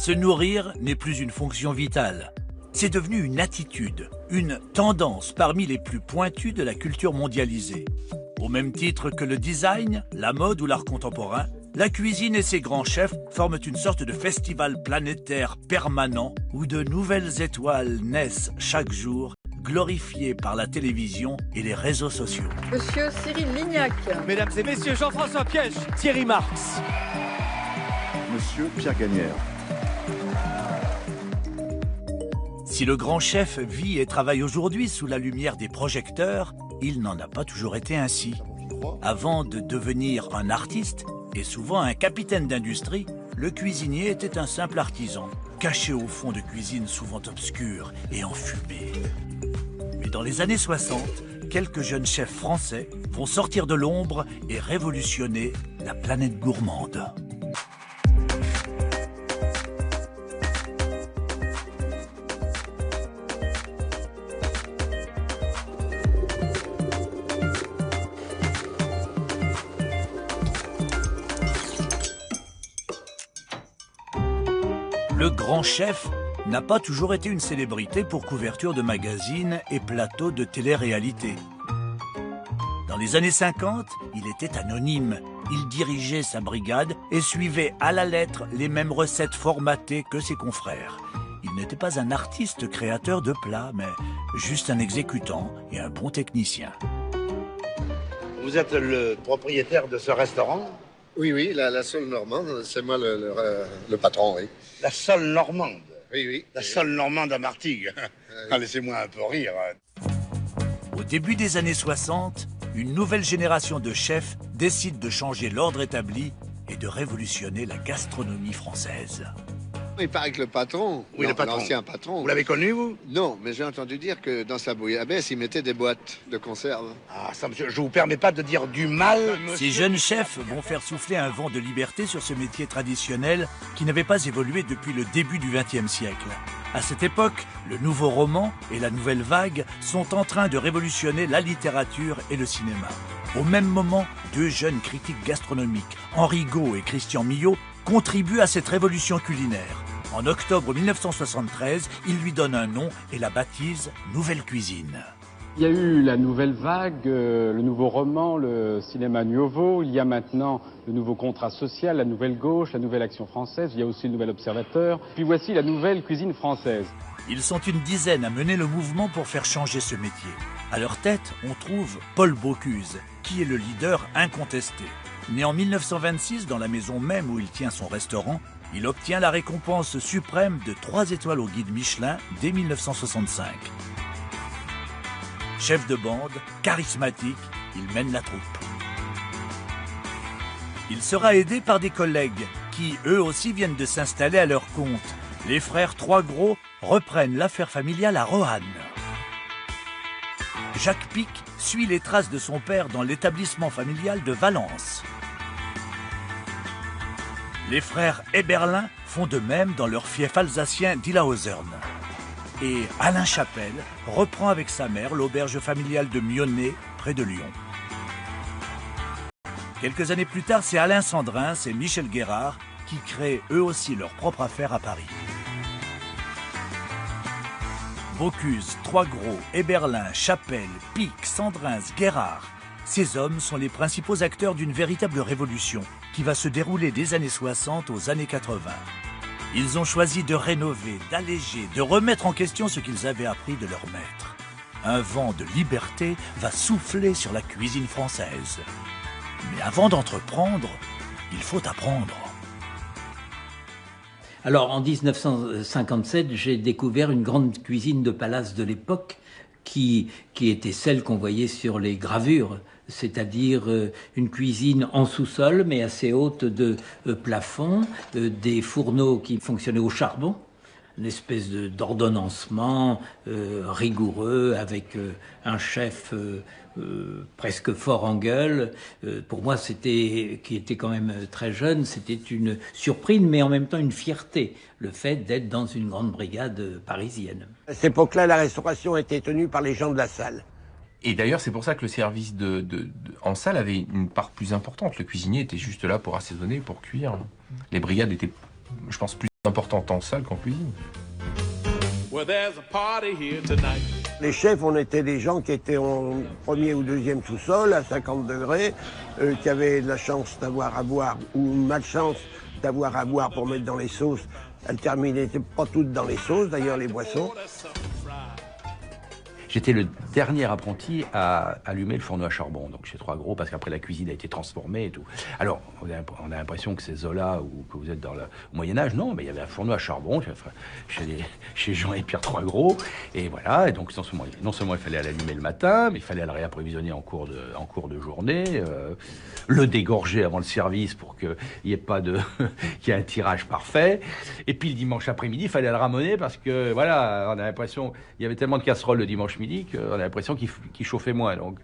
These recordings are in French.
Se nourrir n'est plus une fonction vitale. C'est devenu une attitude, une tendance parmi les plus pointues de la culture mondialisée. Au même titre que le design, la mode ou l'art contemporain, la cuisine et ses grands chefs forment une sorte de festival planétaire permanent où de nouvelles étoiles naissent chaque jour, glorifiées par la télévision et les réseaux sociaux. Monsieur Cyril Lignac. Mesdames et messieurs, Jean-François Piège, Thierry Marx. Monsieur Pierre Gagnère. Si le grand chef vit et travaille aujourd'hui sous la lumière des projecteurs, il n'en a pas toujours été ainsi. Avant de devenir un artiste, et souvent un capitaine d'industrie, le cuisinier était un simple artisan, caché au fond de cuisines souvent obscures et enfumées. Mais dans les années 60, quelques jeunes chefs français vont sortir de l'ombre et révolutionner la planète gourmande. Le grand chef n'a pas toujours été une célébrité pour couverture de magazines et plateaux de télé-réalité. Dans les années 50, il était anonyme. Il dirigeait sa brigade et suivait à la lettre les mêmes recettes formatées que ses confrères. Il n'était pas un artiste créateur de plats, mais juste un exécutant et un bon technicien. Vous êtes le propriétaire de ce restaurant ? Oui, la Sole Normande, c'est moi le patron, oui. La Sole Normande ? Oui. La Sole Normande à Martigues. Laissez-moi un peu rire. Au début des années 60, une nouvelle génération de chefs décide de changer l'ordre établi et de révolutionner la gastronomie française. Il paraît que le patron, Oui, le patron. l'ancien patron... Vous l'avez connu, vous ? Non, mais j'ai entendu dire que dans sa bouillabaisse, il mettait des boîtes de conserve. Ah, ça, monsieur, je vous permets pas de dire du mal, monsieur. Ces jeunes chefs vont faire souffler un vent de liberté sur ce métier traditionnel qui n'avait pas évolué depuis le début du XXe siècle. À cette époque, le nouveau roman et la nouvelle vague sont en train de révolutionner la littérature et le cinéma. Au même moment, deux jeunes critiques gastronomiques, Henri Gault et Christian Millot, contribuent à cette révolution culinaire. En octobre 1973, ils lui donnent un nom et la baptisent Nouvelle Cuisine. Il y a eu la nouvelle vague, le nouveau roman, le cinéma nouveau. Il y a maintenant le nouveau contrat social, la nouvelle gauche, la nouvelle action française. Il y a aussi le nouvel observateur. Puis voici la nouvelle cuisine française. Ils sont une dizaine à mener le mouvement pour faire changer ce métier. À leur tête, on trouve Paul Bocuse, qui est le leader incontesté. Né en 1926 dans la maison même où il tient son restaurant, il obtient la récompense suprême de 3 étoiles au guide Michelin dès 1965. Chef de bande, charismatique, il mène la troupe. Il sera aidé par des collègues qui, eux aussi, viennent de s'installer à leur compte. Les frères Trois Gros reprennent l'affaire familiale à Roanne. Jacques Pic suit les traces de son père dans l'établissement familial de Valence. Les frères Eberlin font de même dans leur fief alsacien d'Illahausern. Et Alain Chapelle reprend avec sa mère l'auberge familiale de Mionnet, près de Lyon. Quelques années plus tard, c'est Alain Sandrins et Michel Guérard qui créent eux aussi leur propre affaire à Paris. Bocuse, Trois Gros, Eberlin, Chapelle, Pic, Sandrins, Guérard. Ces hommes sont les principaux acteurs d'une véritable révolution qui va se dérouler des années 60 aux années 80. Ils ont choisi de rénover, d'alléger, de remettre en question ce qu'ils avaient appris de leur maître. Un vent de liberté va souffler sur la cuisine française. Mais avant d'entreprendre, il faut apprendre. Alors en 1957, j'ai découvert une grande cuisine de palace de l'époque qui était celle qu'on voyait sur les gravures, c'est-à-dire une cuisine en sous-sol mais assez haute de plafond, des fourneaux qui fonctionnaient au charbon, une espèce d'ordonnancement rigoureux avec un chef presque fort en gueule. Pour moi, qui était quand même très jeune, c'était une surprise, mais en même temps une fierté, le fait d'être dans une grande brigade parisienne. À cette époque-là, la restauration était tenue par les gens de la salle. Et d'ailleurs, c'est pour ça que le service en salle avait une part plus importante. Le cuisinier était juste là pour assaisonner, pour cuire. Les brigades étaient, je pense, plus Important en salle qu'en cuisine. Les chefs, on était des gens qui étaient en premier ou deuxième sous-sol, à 50 degrés, qui avaient de la chance d'avoir à boire, ou malchance d'avoir à boire pour mettre dans les sauces. Elles terminaient pas toutes dans les sauces, d'ailleurs les boissons. J'étais le dernier apprenti à allumer le fourneau à charbon, donc chez Trois Gros, parce qu'après la cuisine a été transformée et tout. Alors, on a l'impression que c'est Zola ou que vous êtes dans le Moyen-Âge. Non, mais il y avait un fourneau à charbon chez Jean et Pierre Trois Gros. Et voilà, et donc non seulement il fallait l'allumer le matin, mais il fallait le réapprovisionner en cours de journée, le dégorger avant le service pour qu'il n'y ait pas de qu'il y ait un tirage parfait. Et puis le dimanche après-midi, il fallait le ramener parce que, voilà, on a l'impression, il y avait tellement de casseroles le dimanche midi qu'on a l'impression qu'il chauffait moins. Donc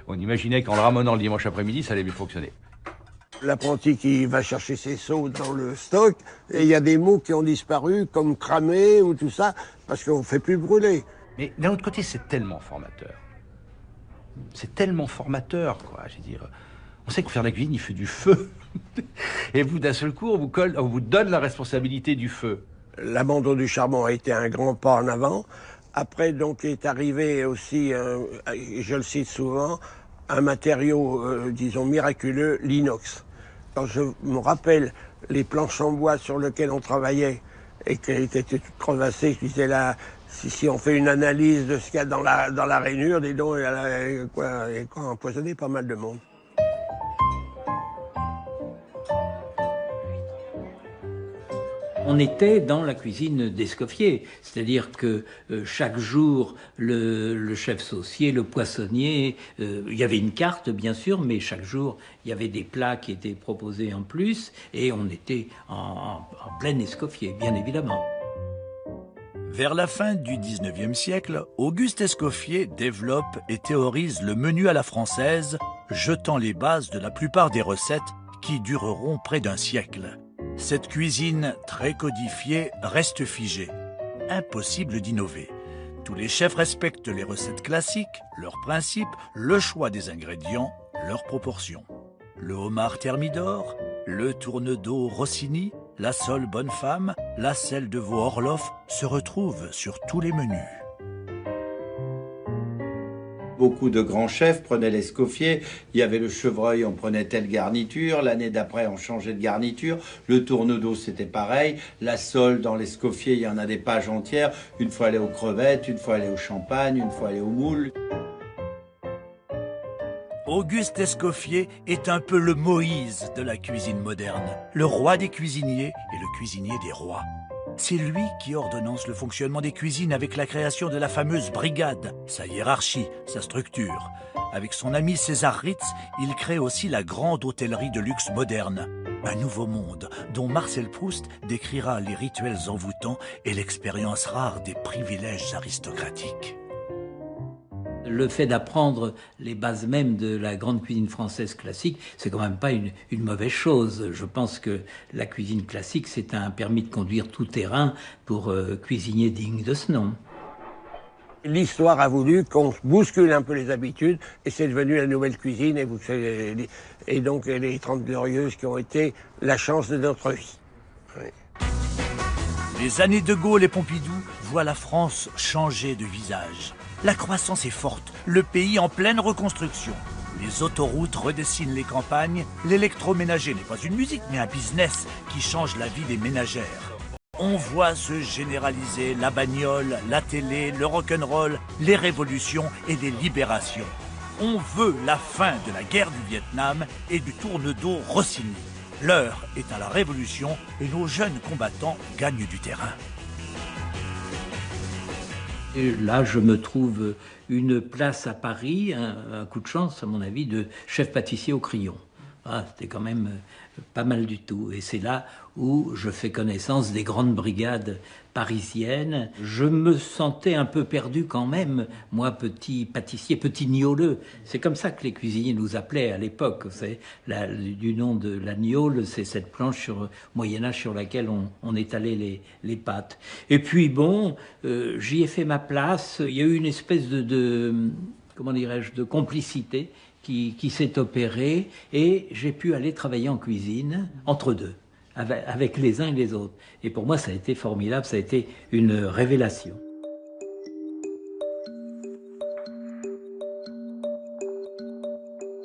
on imaginait qu'en le ramenant le dimanche après-midi, ça allait mieux fonctionner. L'apprenti qui va chercher ses seaux dans le stock, et il y a des mots qui ont disparu, comme cramer ou tout ça, parce qu'on ne fait plus brûler. Mais d'un autre côté, c'est tellement formateur. C'est tellement formateur, quoi. Je veux dire, on sait que faire de la cuisine, il fait du feu. Et vous, d'un seul coup, on vous donne la responsabilité du feu. L'abandon du charbon a été un grand pas en avant. Après, donc, est arrivé aussi, je le cite souvent, un matériau, disons, miraculeux, l'inox. Quand je me rappelle les planches en bois sur lesquelles on travaillait et qui étaient toutes crevassées, je disais là, si on fait une analyse de ce qu'il y a dans la rainure, dis donc, il y a empoisonné pas mal de monde. On était dans la cuisine d'Escoffier, c'est-à-dire que chaque jour, le chef saucier, le poissonnier, il y avait une carte bien sûr, mais chaque jour, il y avait des plats qui étaient proposés en plus, et on était en plein Escoffier, bien évidemment. Vers la fin du 19e siècle, Auguste Escoffier développe et théorise le menu à la française, jetant les bases de la plupart des recettes qui dureront près d'un siècle. Cette cuisine très codifiée reste figée. Impossible d'innover. Tous les chefs respectent les recettes classiques, leurs principes, le choix des ingrédients, leurs proportions. Le homard thermidor, le tourne-dos Rossini, la sole bonne femme, la selle de veau Orloff se retrouvent sur tous les menus. Beaucoup de grands chefs prenaient l'Escoffier. Il y avait le chevreuil, on prenait telle garniture. L'année d'après, on changeait de garniture. Le tourne-dos, c'était pareil. La sole, dans l'Escoffier, il y en a des pages entières. Une fois, elle est aux crevettes, une fois, elle est au champagne, une fois, elle est aux moules. Auguste Escoffier est un peu le Moïse de la cuisine moderne, le roi des cuisiniers et le cuisinier des rois. C'est lui qui ordonnance le fonctionnement des cuisines avec la création de la fameuse brigade, sa hiérarchie, sa structure. Avec son ami César Ritz, il crée aussi la grande hôtellerie de luxe moderne. Un nouveau monde dont Marcel Proust décrira les rituels envoûtants et l'expérience rare des privilèges aristocratiques. Le fait d'apprendre les bases mêmes de la grande cuisine française classique, c'est quand même pas une mauvaise chose. Je pense que la cuisine classique, c'est un permis de conduire tout terrain pour cuisinier digne de ce nom. L'histoire a voulu qu'on bouscule un peu les habitudes et c'est devenu la nouvelle cuisine et donc les 30 Glorieuses qui ont été la chance de notre vie. Oui. Les années de Gaulle et Pompidou voient la France changer de visage. La croissance est forte, le pays en pleine reconstruction. Les autoroutes redessinent les campagnes, l'électroménager n'est pas une musique mais un business qui change la vie des ménagères. On voit se généraliser la bagnole, la télé, le rock'n'roll, les révolutions et les libérations. On veut la fin de la guerre du Vietnam et du tourne-dos Rossini. L'heure est à la révolution et nos jeunes combattants gagnent du terrain. Et là, je me trouve une place à Paris, un coup de chance, à mon avis, de chef pâtissier au crayon. Ah, c'était quand même pas mal du tout. Et c'est là où je fais connaissance des grandes brigades parisiennes. Je me sentais un peu perdu quand même, moi, petit pâtissier, petit gnôleux. C'est comme ça que les cuisiniers nous appelaient à l'époque. Du nom de la gnôle, c'est cette planche sur Moyen-Âge sur laquelle on étalait les pâtes. Et puis bon, j'y ai fait ma place. Il y a eu une espèce comment dirais-je, de complicité qui s'est opérée et j'ai pu aller travailler en cuisine entre deux. avec les uns et les autres. Et pour moi, ça a été formidable, ça a été une révélation.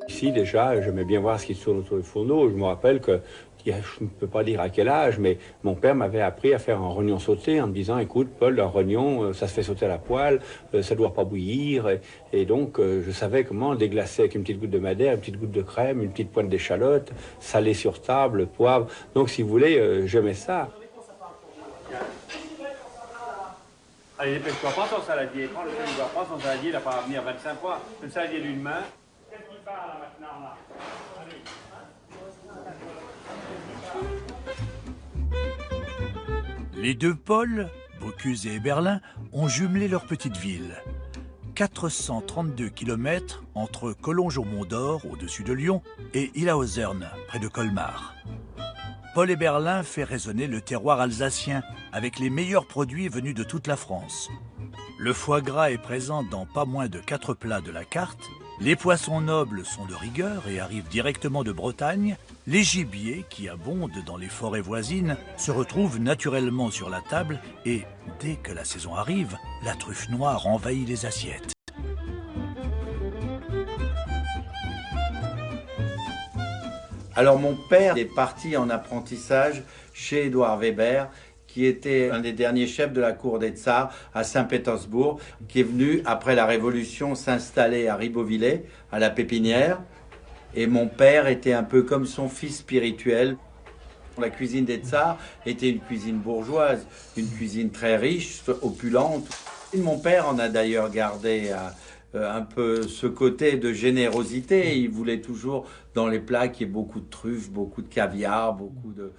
Ici, déjà, j'aimais bien voir ce qui se tourne autour du fourneau. Je me rappelle que, je ne peux pas dire à quel âge, mais mon père m'avait appris à faire un rognon sauté en me disant, écoute, Paul, un rognon, ça se fait sauter à la poêle, ça ne doit pas bouillir. Et donc, je savais comment déglacer avec une petite goutte de madère, une petite goutte de crème, une petite pointe d'échalote, salé sur table, poivre. Donc, si vous voulez, j'aimais ça. Allez, dépêche-toi, prends ton saladier, prends son saladier, il n'a pas à venir 25 fois. Le saladier d'une main. Qu'est-ce qui part là maintenant là? Les deux pôles, Bocuse et Eberlin, ont jumelé leur petite ville. 432 km entre Collonges-au-Mont-d'Or, au-dessus de Lyon, et Illhaeusern, près de Colmar. Paul Eberlin fait résonner le terroir alsacien avec les meilleurs produits venus de toute la France. Le foie gras est présent dans pas moins de 4 plats de la carte. Les poissons nobles sont de rigueur et arrivent directement de Bretagne. Les gibiers, qui abondent dans les forêts voisines, se retrouvent naturellement sur la table et, dès que la saison arrive, la truffe noire envahit les assiettes. Alors mon père est parti en apprentissage chez Édouard Weber, qui était un des derniers chefs de la cour des Tsars à Saint-Pétersbourg, qui est venu, après la Révolution, s'installer à Ribeauvillé, à la Pépinière. Et mon père était un peu comme son fils spirituel. La cuisine des Tsars était une cuisine bourgeoise, une cuisine très riche, opulente. Et mon père en a d'ailleurs gardé un peu ce côté de générosité. Il voulait toujours, dans les plats, qu'il y ait beaucoup de truffes, beaucoup de caviar, beaucoup de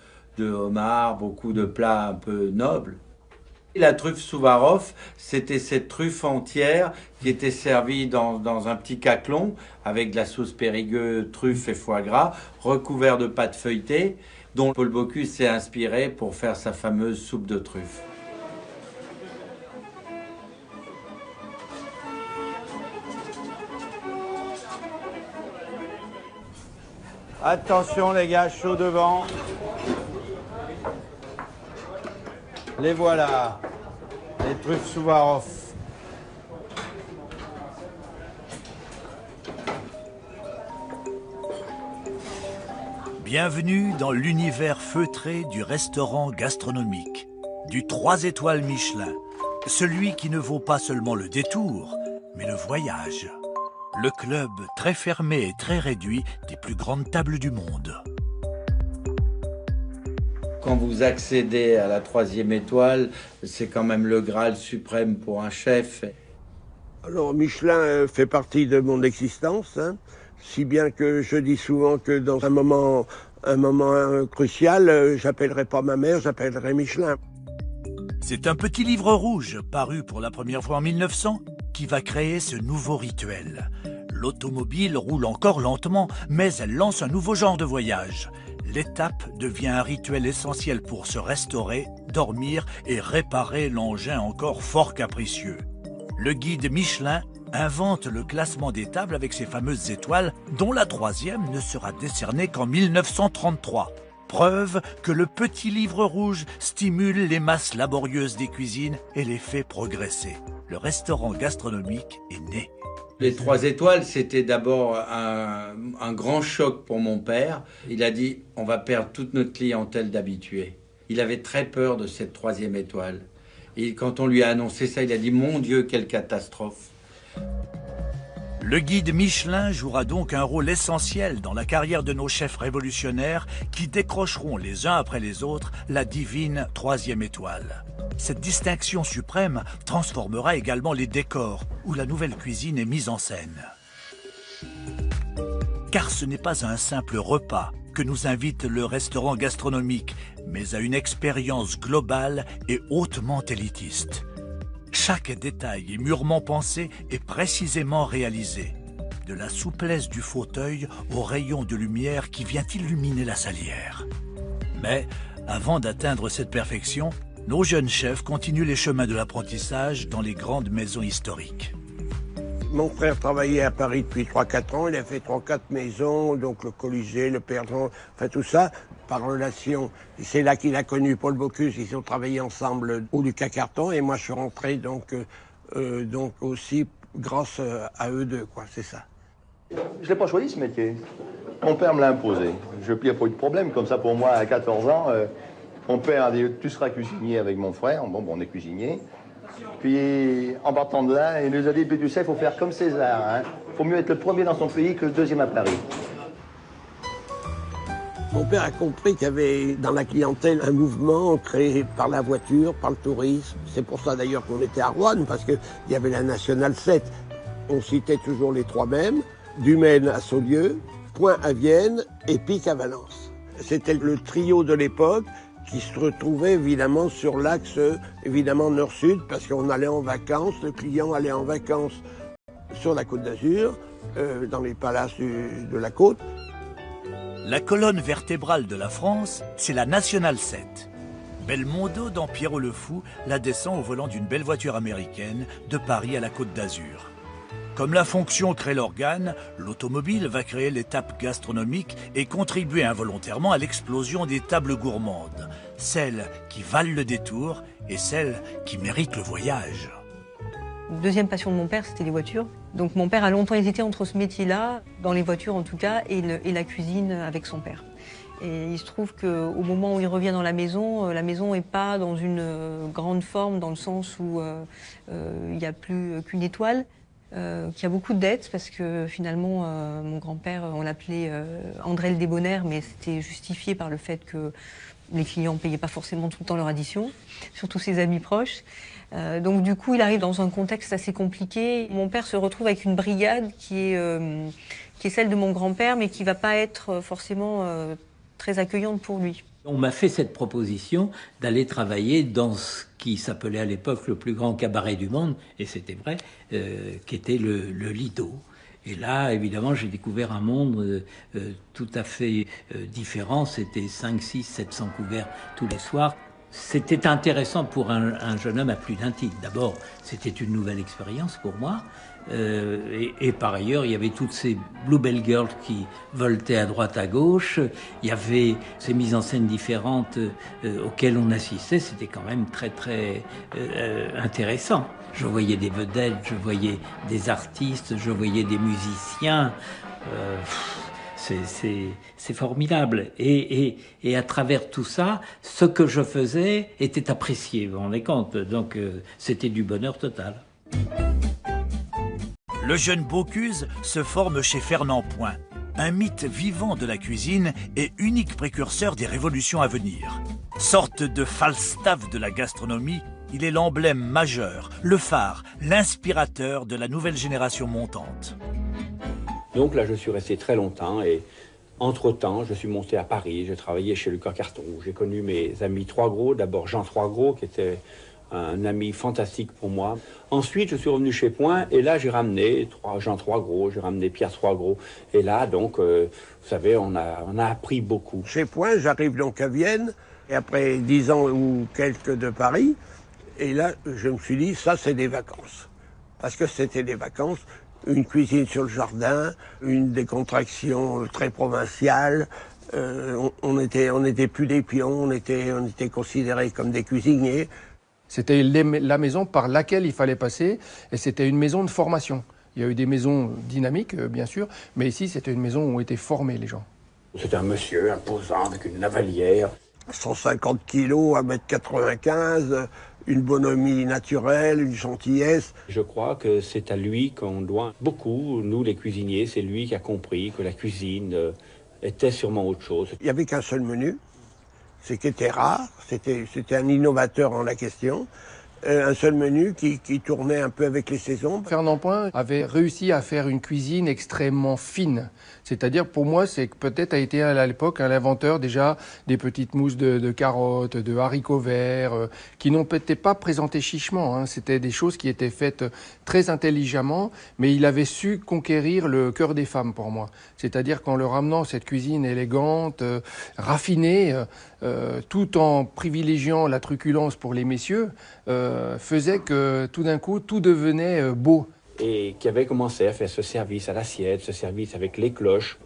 homard, beaucoup de plats un peu nobles. Et la truffe Souvarov, c'était cette truffe entière qui était servie dans un petit caclon avec de la sauce Périgueux, truffe et foie gras, recouvert de pâte feuilletée, dont Paul Bocuse s'est inspiré pour faire sa fameuse soupe de truffe. Attention les gars, chaud devant. Les voilà, les truffes Souvarov. Bienvenue dans l'univers feutré du restaurant gastronomique, du 3 étoiles Michelin, celui qui ne vaut pas seulement le détour, mais le voyage. Le club très fermé et très réduit des plus grandes tables du monde. Quand vous accédez à la 3e étoile, c'est quand même le Graal suprême pour un chef. Alors Michelin fait partie de mon existence, hein, si bien que je dis souvent que dans un moment crucial, j'appellerai pas ma mère, j'appellerai Michelin. C'est un petit livre rouge paru pour la première fois en 1900 qui va créer ce nouveau rituel. L'automobile roule encore lentement, mais elle lance un nouveau genre de voyage. L'étape devient un rituel essentiel pour se restaurer, dormir et réparer l'engin encore fort capricieux. Le guide Michelin invente le classement des tables avec ses fameuses étoiles, dont la 3e ne sera décernée qu'en 1933. Preuve que le petit livre rouge stimule les masses laborieuses des cuisines et les fait progresser. Le restaurant gastronomique est né. Les 3 étoiles, c'était d'abord un grand choc pour mon père. Il a dit, on va perdre toute notre clientèle d'habitués. Il avait très peur de cette 3e étoile. Et quand on lui a annoncé ça, il a dit, mon Dieu, quelle catastrophe. Le guide Michelin jouera donc un rôle essentiel dans la carrière de nos chefs révolutionnaires qui décrocheront les uns après les autres la divine 3e étoile. Cette distinction suprême transformera également les décors où la nouvelle cuisine est mise en scène. Car ce n'est pas à un simple repas que nous invite le restaurant gastronomique, mais à une expérience globale et hautement élitiste. Chaque détail est mûrement pensé et précisément réalisé. De la souplesse du fauteuil au rayon de lumière qui vient illuminer la salière. Mais, avant d'atteindre cette perfection, nos jeunes chefs continuent les chemins de l'apprentissage dans les grandes maisons historiques. Mon frère travaillait à Paris depuis 3-4 ans. Il a fait 3-4 maisons, donc le Colisée, le Perdon, enfin tout ça, par relation. C'est là qu'il a connu Paul Bocuse. Ils ont travaillé ensemble au Lucas Carton. Et moi, je suis rentré donc aussi grâce à eux deux, quoi. C'est ça. Je ne l'ai pas choisi, ce métier. Mon père me l'a imposé. Je n'ai pas eu de problème. Comme ça, pour moi, à 14 ans, mon père a dit « Tu seras cuisinier avec mon frère ». Bon, on est cuisinier. Puis, en partant de là, il nous a dit « Tu sais, il faut faire comme César. Hein. Faut mieux être le premier dans son pays que le deuxième à Paris. » Mon père a compris qu'il y avait dans la clientèle un mouvement créé par la voiture, par le tourisme. C'est pour ça d'ailleurs qu'on était à Roanne, parce qu'il y avait la Nationale 7. On citait toujours les trois mêmes, du Maine à Saulieu, Point à Vienne et Pic à Valence. C'était le trio de l'époque qui se retrouvait évidemment sur l'axe évidemment nord-sud, parce qu'on allait en vacances, le client allait en vacances sur la Côte d'Azur, dans les palaces de la côte. La colonne vertébrale de la France, c'est la Nationale 7. Belmondo, dans Pierrot le Fou, la descend au volant d'une belle voiture américaine de Paris à la Côte d'Azur. Comme la fonction crée l'organe, l'automobile va créer l'étape gastronomique et contribuer involontairement à l'explosion des tables gourmandes, celles qui valent le détour et celles qui méritent le voyage. Deuxième passion de mon père, c'était les voitures. Donc mon père a longtemps hésité entre ce métier-là, dans les voitures en tout cas, et la cuisine avec son père. Et il se trouve qu'au moment où il revient dans la maison n'est pas dans une grande forme, dans le sens où il n'y a plus qu'une étoile, qu'il y a beaucoup de dettes, parce que finalement, mon grand-père, on l'appelait André le Débonnaire, mais c'était justifié par le fait que les clients ne payaient pas forcément tout le temps leur addition, surtout ses amis proches. Donc du coup, il arrive dans un contexte assez compliqué. Mon père se retrouve avec une brigade qui est celle de mon grand-père, mais qui ne va pas être forcément très accueillante pour lui. On m'a fait cette proposition d'aller travailler dans ce qui s'appelait à l'époque le plus grand cabaret du monde, et c'était vrai, qui était le Lido. Et là, évidemment, j'ai découvert un monde tout à fait différent. C'était 5, 6, 700 couverts tous les soirs. C'était intéressant pour un jeune homme à plus d'un titre. D'abord, c'était une nouvelle expérience pour moi. Et par ailleurs, il y avait toutes ces Bluebell Girls qui voletaient à droite à gauche. Il y avait ces mises en scène différentes auxquelles on assistait. C'était quand même très, très intéressant. Je voyais des vedettes, je voyais des artistes, je voyais des musiciens. C'est formidable. Et à travers tout ça, ce que je faisais était apprécié, vous vous rendez compte. Donc c'était du bonheur total. Le jeune Bocuse se forme chez Fernand Point, un mythe vivant de la cuisine et unique précurseur des révolutions à venir. Sorte de Falstaff de la gastronomie, il est l'emblème majeur, le phare, l'inspirateur de la nouvelle génération montante. Donc là, je suis resté très longtemps et entre-temps, je suis monté à Paris, j'ai travaillé chez Lucas Carton. J'ai connu mes amis Troisgros, d'abord Jean Troisgros, qui était un ami fantastique pour moi. Ensuite, je suis revenu chez Point et là, j'ai ramené Jean Troisgros, j'ai ramené Pierre Troisgros. Et là, donc, vous savez, on a appris beaucoup. Chez Point, j'arrive donc à Vienne, et après 10 ans ou quelques de Paris, et là, je me suis dit, ça, c'est des vacances. Parce que c'était des vacances. Une cuisine sur le jardin, une décontraction très provinciale. On était plus des pions, on était considérés comme des cuisiniers. C'était la maison par laquelle il fallait passer, et c'était une maison de formation. Il y a eu des maisons dynamiques, bien sûr, mais ici, c'était une maison où ont été formés les gens. C'est un monsieur imposant avec une lavalière. 150 kilos, 1m95, une bonhomie naturelle, une gentillesse. Je crois que c'est à lui qu'on doit beaucoup, nous les cuisiniers, c'est lui qui a compris que la cuisine était sûrement autre chose. Il n'y avait qu'un seul menu, ce qui était rare, c'était un innovateur en la question. Un seul menu qui tournait un peu avec les saisons. Fernand Point avait réussi à faire une cuisine extrêmement fine. C'est-à-dire, pour moi, c'est que peut-être a été à l'époque l'inventeur déjà des petites mousses de carottes, de haricots verts, qui n'ont peut-être pas présenté chichement. Hein. C'était des choses qui étaient faites très intelligemment, mais il avait su conquérir le cœur des femmes pour moi. C'est-à-dire qu'en leur amenant cette cuisine élégante, raffinée, tout en privilégiant la truculence pour les messieurs, faisait que tout d'un coup, tout devenait beau. et qui avait commencé à faire ce service à l'assiette, ce service avec les cloches,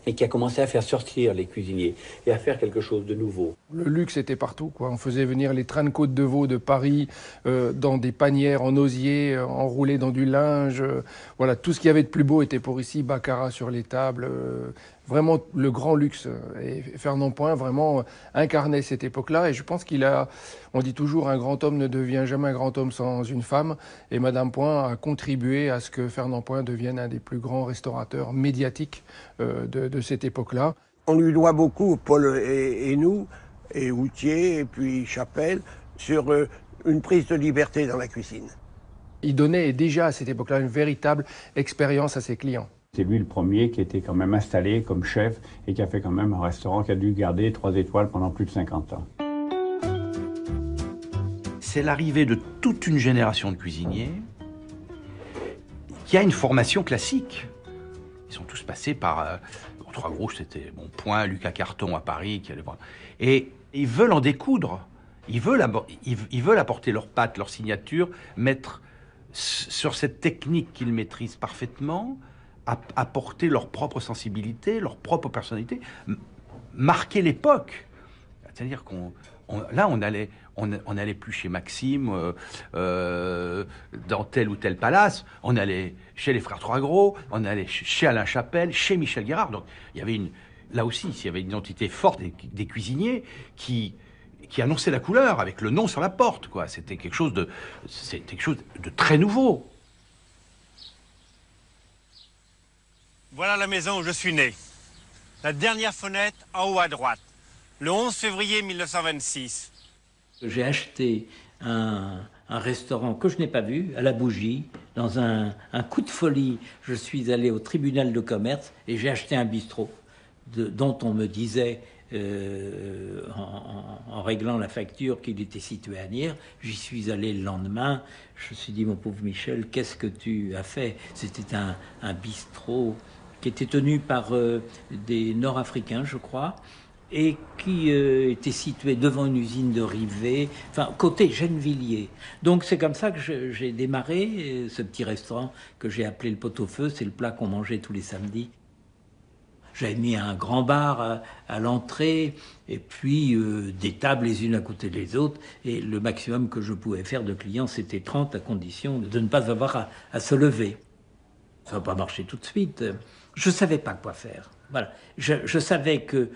et qui a commencé à faire sortir les cuisiniers et à faire quelque chose de nouveau. Le luxe était partout, quoi. On faisait venir les trains de côte de veau de Paris dans des panières en osier, enroulées dans du linge. Voilà, tout ce qu'il y avait de plus beau était pour ici, baccarat sur les tables. Vraiment le grand luxe. Et Fernand Point vraiment incarnait cette époque-là. Et je pense on dit toujours, un grand homme ne devient jamais un grand homme sans une femme. Et Madame Point a contribué à ce que Fernand Point devienne un des plus grands restaurateurs médiatiques de cette époque-là. On lui doit beaucoup, Paul et nous, et Houtier, et puis Chapelle, sur une prise de liberté dans la cuisine. Il donnait déjà à cette époque-là une véritable expérience à ses clients. C'est lui le premier qui était quand même installé comme chef et qui a fait quand même un restaurant qui a dû garder 3 étoiles pendant plus de 50 ans. C'est l'arrivée de toute une génération de cuisiniers qui a une formation classique. Ils sont tous passés par... Trois gros, c'était Point, Lucas Carton à Paris. Et ils veulent en découdre. Ils veulent apporter leurs pattes, leur signature, mettre sur cette technique qu'ils maîtrisent parfaitement, apporter leur propre sensibilité, leur propre personnalité, marquer l'époque. C'est-à-dire on n'allait plus chez Maxime, dans tel ou tel palace, on allait chez les frères Trois Gros, on allait chez Alain Chapelle, chez Michel Guérard. Donc il y avait là aussi, il y avait une identité forte des cuisiniers qui annonçait la couleur avec le nom sur la porte, quoi. C'était quelque chose de très nouveau. Voilà la maison où je suis né. La dernière fenêtre en haut à droite. Le 11 février 1926. J'ai acheté un restaurant que je n'ai pas vu, à la Bougie. Dans un coup de folie, je suis allé au tribunal de commerce et j'ai acheté un bistrot dont on me disait, en réglant la facture, qu'il était situé à Nières. J'y suis allé le lendemain. Je me suis dit, mon pauvre Michel, qu'est-ce que tu as fait? C'était un bistrot qui était tenu par des Nord-Africains, je crois, et qui était situé devant une usine de Rivet, enfin, côté Gennevilliers. Donc c'est comme ça que j'ai démarré ce petit restaurant que j'ai appelé le Pot-au-Feu. C'est le plat qu'on mangeait tous les samedis. J'avais mis un grand bar à l'entrée, et puis des tables les unes à côté des autres, et le maximum que je pouvais faire de clients, c'était 30, à condition de ne pas avoir à se lever. Ça n'a pas marché tout de suite. Je ne savais pas quoi faire. Voilà. Je savais que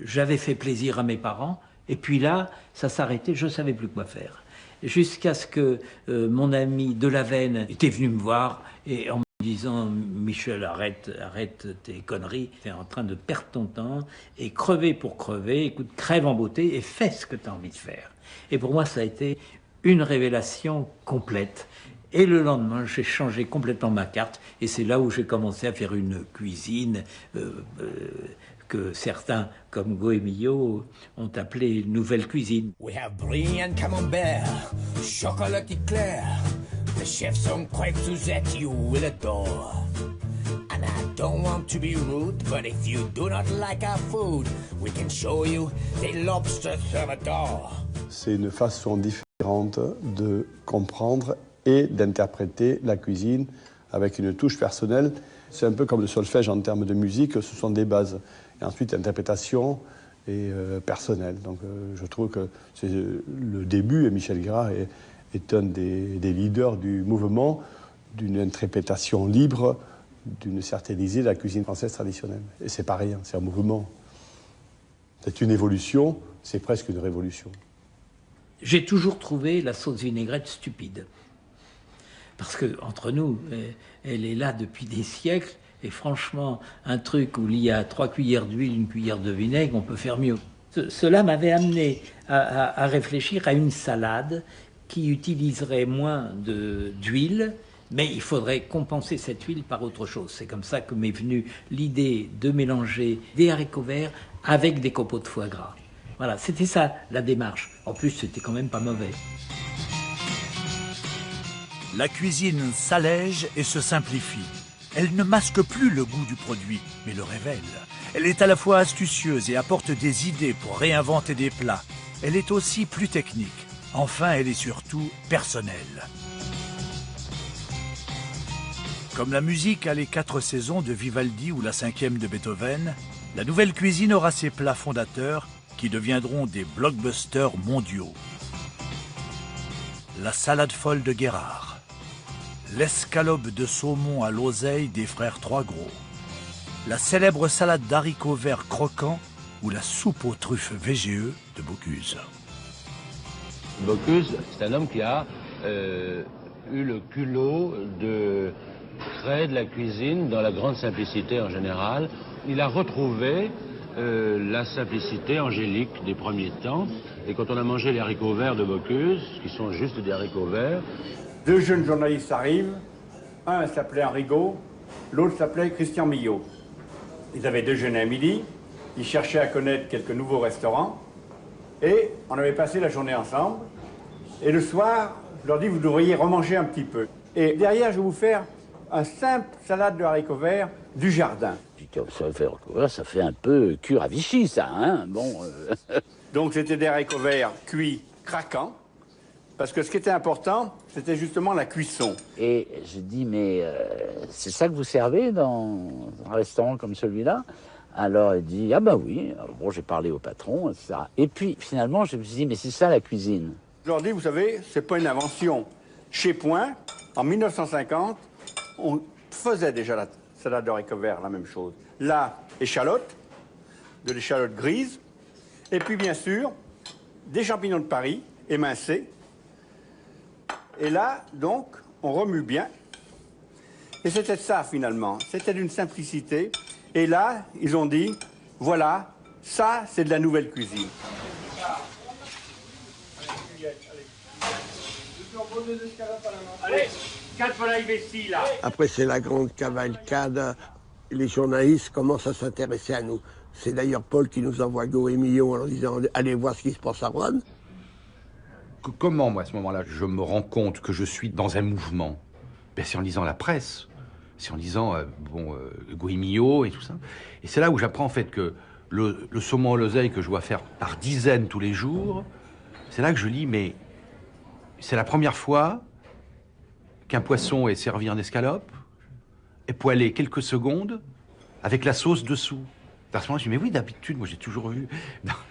j'avais fait plaisir à mes parents, et puis là, ça s'arrêtait, je ne savais plus quoi faire. Jusqu'à ce que mon ami Delavenne était venu me voir, et en me disant, Michel, arrête tes conneries, tu es en train de perdre ton temps, et crever pour crever, écoute, crève en beauté, et fais ce que tu as envie de faire. Et pour moi, ça a été une révélation complète. Et le lendemain, j'ai changé complètement ma carte, et c'est là où j'ai commencé à faire une cuisine que certains, comme Goemio, ont appelé nouvelle cuisine. We have brie and camembert, chocolat éclair, the chef some crêpes Suzette you will adore. And I don't want to be rude, but if you do not like our food, we can show you the lobster thermidor. C'est une façon différente de comprendre et d'interpréter la cuisine avec une touche personnelle. C'est un peu comme le solfège en termes de musique, ce sont des bases. Et ensuite, interprétation et personnelle. Donc je trouve que c'est le début, et Michel Guérard est un des leaders du mouvement, d'une interprétation libre, d'une certaine idée de la cuisine française traditionnelle. Et c'est pas rien, c'est un mouvement. C'est une évolution, c'est presque une révolution. J'ai toujours trouvé la sauce vinaigrette stupide. Parce que entre nous, elle est là depuis des siècles, et franchement, un truc où il y a 3 cuillères d'huile, 1 cuillère de vinaigre, on peut faire mieux. Cela m'avait amené à réfléchir à une salade qui utiliserait moins d'huile, mais il faudrait compenser cette huile par autre chose. C'est comme ça que m'est venue l'idée de mélanger des haricots verts avec des copeaux de foie gras. Voilà, c'était ça la démarche. En plus, c'était quand même pas mauvais. La cuisine s'allège et se simplifie. Elle ne masque plus le goût du produit, mais le révèle. Elle est à la fois astucieuse et apporte des idées pour réinventer des plats. Elle est aussi plus technique. Enfin, elle est surtout personnelle. Comme la musique a les 4 saisons de Vivaldi ou la 5e de Beethoven, la nouvelle cuisine aura ses plats fondateurs qui deviendront des blockbusters mondiaux. La salade folle de Guérard, l'escalope de saumon à l'oseille des frères Trois-Gros, la célèbre salade d'haricots verts croquants ou la soupe aux truffes VGE de Bocuse. Bocuse, c'est un homme qui a eu le culot de créer de la cuisine dans la grande simplicité en général. Il a retrouvé la simplicité angélique des premiers temps. Et quand on a mangé les haricots verts de Bocuse, qui sont juste des haricots verts... 2 jeunes journalistes arrivent. Un s'appelait Henrigot, l'autre s'appelait Christian Millot. Ils avaient déjeuné à midi. Ils cherchaient à connaître quelques nouveaux restaurants. Et on avait passé la journée ensemble. Et le soir, je leur dis, vous devriez remanger un petit peu. Et derrière, je vais vous faire un simple salade de haricots verts du jardin. Ça fait un peu cure à Vichy, ça, hein. Bon. Donc c'était des haricots verts cuits, craquants. Parce que ce qui était important, c'était justement la cuisson. Et je dis, mais c'est ça que vous servez dans un restaurant comme celui-là? Alors il dit, ah ben oui. Alors, bon, j'ai parlé au patron, etc. Et puis finalement, je me suis dit, mais c'est ça la cuisine. Je leur dis, vous savez, c'est pas une invention. Chez Point, en 1950, on faisait déjà la salade de haricots verts, la même chose. La échalote, de l'échalote grise, et puis bien sûr, des champignons de Paris, émincés. Et là, donc, on remue bien. Et c'était ça, finalement. C'était d'une simplicité. Et là, ils ont dit, voilà, ça, c'est de la nouvelle cuisine. Allez, 4 volailles vesties, là. Après, c'est la grande cavalcade. Les journalistes commencent à s'intéresser à nous. C'est d'ailleurs Paul qui nous envoie Goemillon en leur disant « Allez voir ce qui se passe à Roanne ». Comment, moi, à ce moment-là, je me rends compte que je suis dans un mouvement? Ben, c'est en lisant la presse, c'est en lisant Goemillon et tout ça. Et c'est là où j'apprends en fait que le saumon à l'oseille que je dois faire par dizaines tous les jours, c'est là que je lis, mais c'est la première fois qu'un poisson est servi en escalope, est poêlé quelques secondes, avec la sauce dessous. À ce moment-là, je dis, mais oui, d'habitude, moi j'ai toujours vu,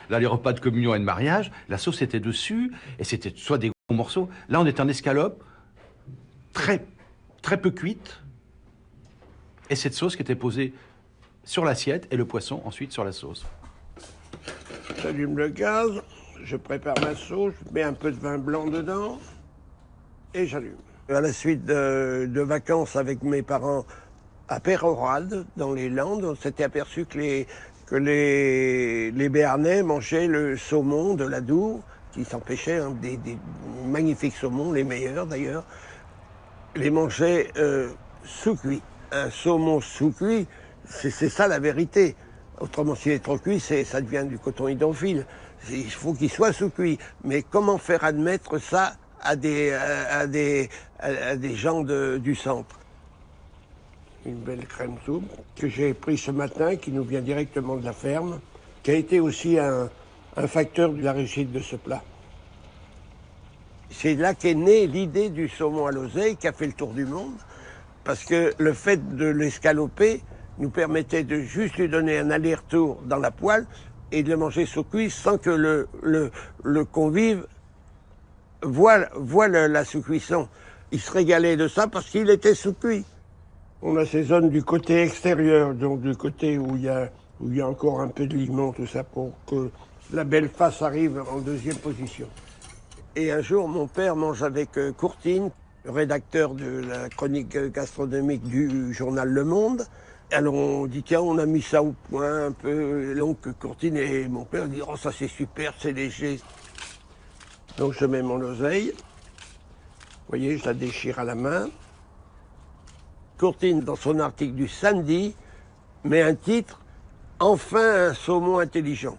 dans les repas de communion et de mariage, la sauce était dessus, et c'était soit des gros morceaux. Là, on est en escalope, très peu cuite, et cette sauce qui était posée sur l'assiette, et le poisson ensuite sur la sauce. J'allume le gaz, je prépare ma sauce, je mets un peu de vin blanc dedans, et j'allume. À la suite de vacances avec mes parents, à Pérorade, dans les Landes, on s'était aperçu que les Béarnais mangeaient le saumon de l'Adour, qui s'empêchait, hein, des magnifiques saumons, les meilleurs d'ailleurs, les mangeaient sous-cuit. Un saumon sous-cuit, c'est ça la vérité. Autrement, s'il est trop cuit, ça devient du coton hydrophile. Il faut qu'il soit sous-cuit. Mais comment faire admettre ça à des gens du centre? Une belle crème soupe que j'ai pris ce matin, qui nous vient directement de la ferme, qui a été aussi un facteur de la réussite de ce plat. C'est là qu'est née l'idée du saumon à l'oseille, qui a fait le tour du monde, parce que le fait de l'escaloper nous permettait de juste lui donner un aller-retour dans la poêle et de le manger sous cuit sans que le convive voit la sous-cuisson. Il se régalait de ça parce qu'il était sous-cuit. On assaisonne du côté extérieur, donc du côté où il y a encore un peu de limon, tout ça, pour que la belle face arrive en deuxième position. Et un jour, mon père mange avec Courtine, rédacteur de la chronique gastronomique du journal Le Monde. Alors on dit, tiens, on a mis ça au point un peu. Donc Courtine et mon père disent, oh ça c'est super, c'est léger. Donc je mets mon oseille. Vous voyez, je la déchire à la main. Courtine, dans son article du samedi, met un titre « Enfin un saumon intelligent ».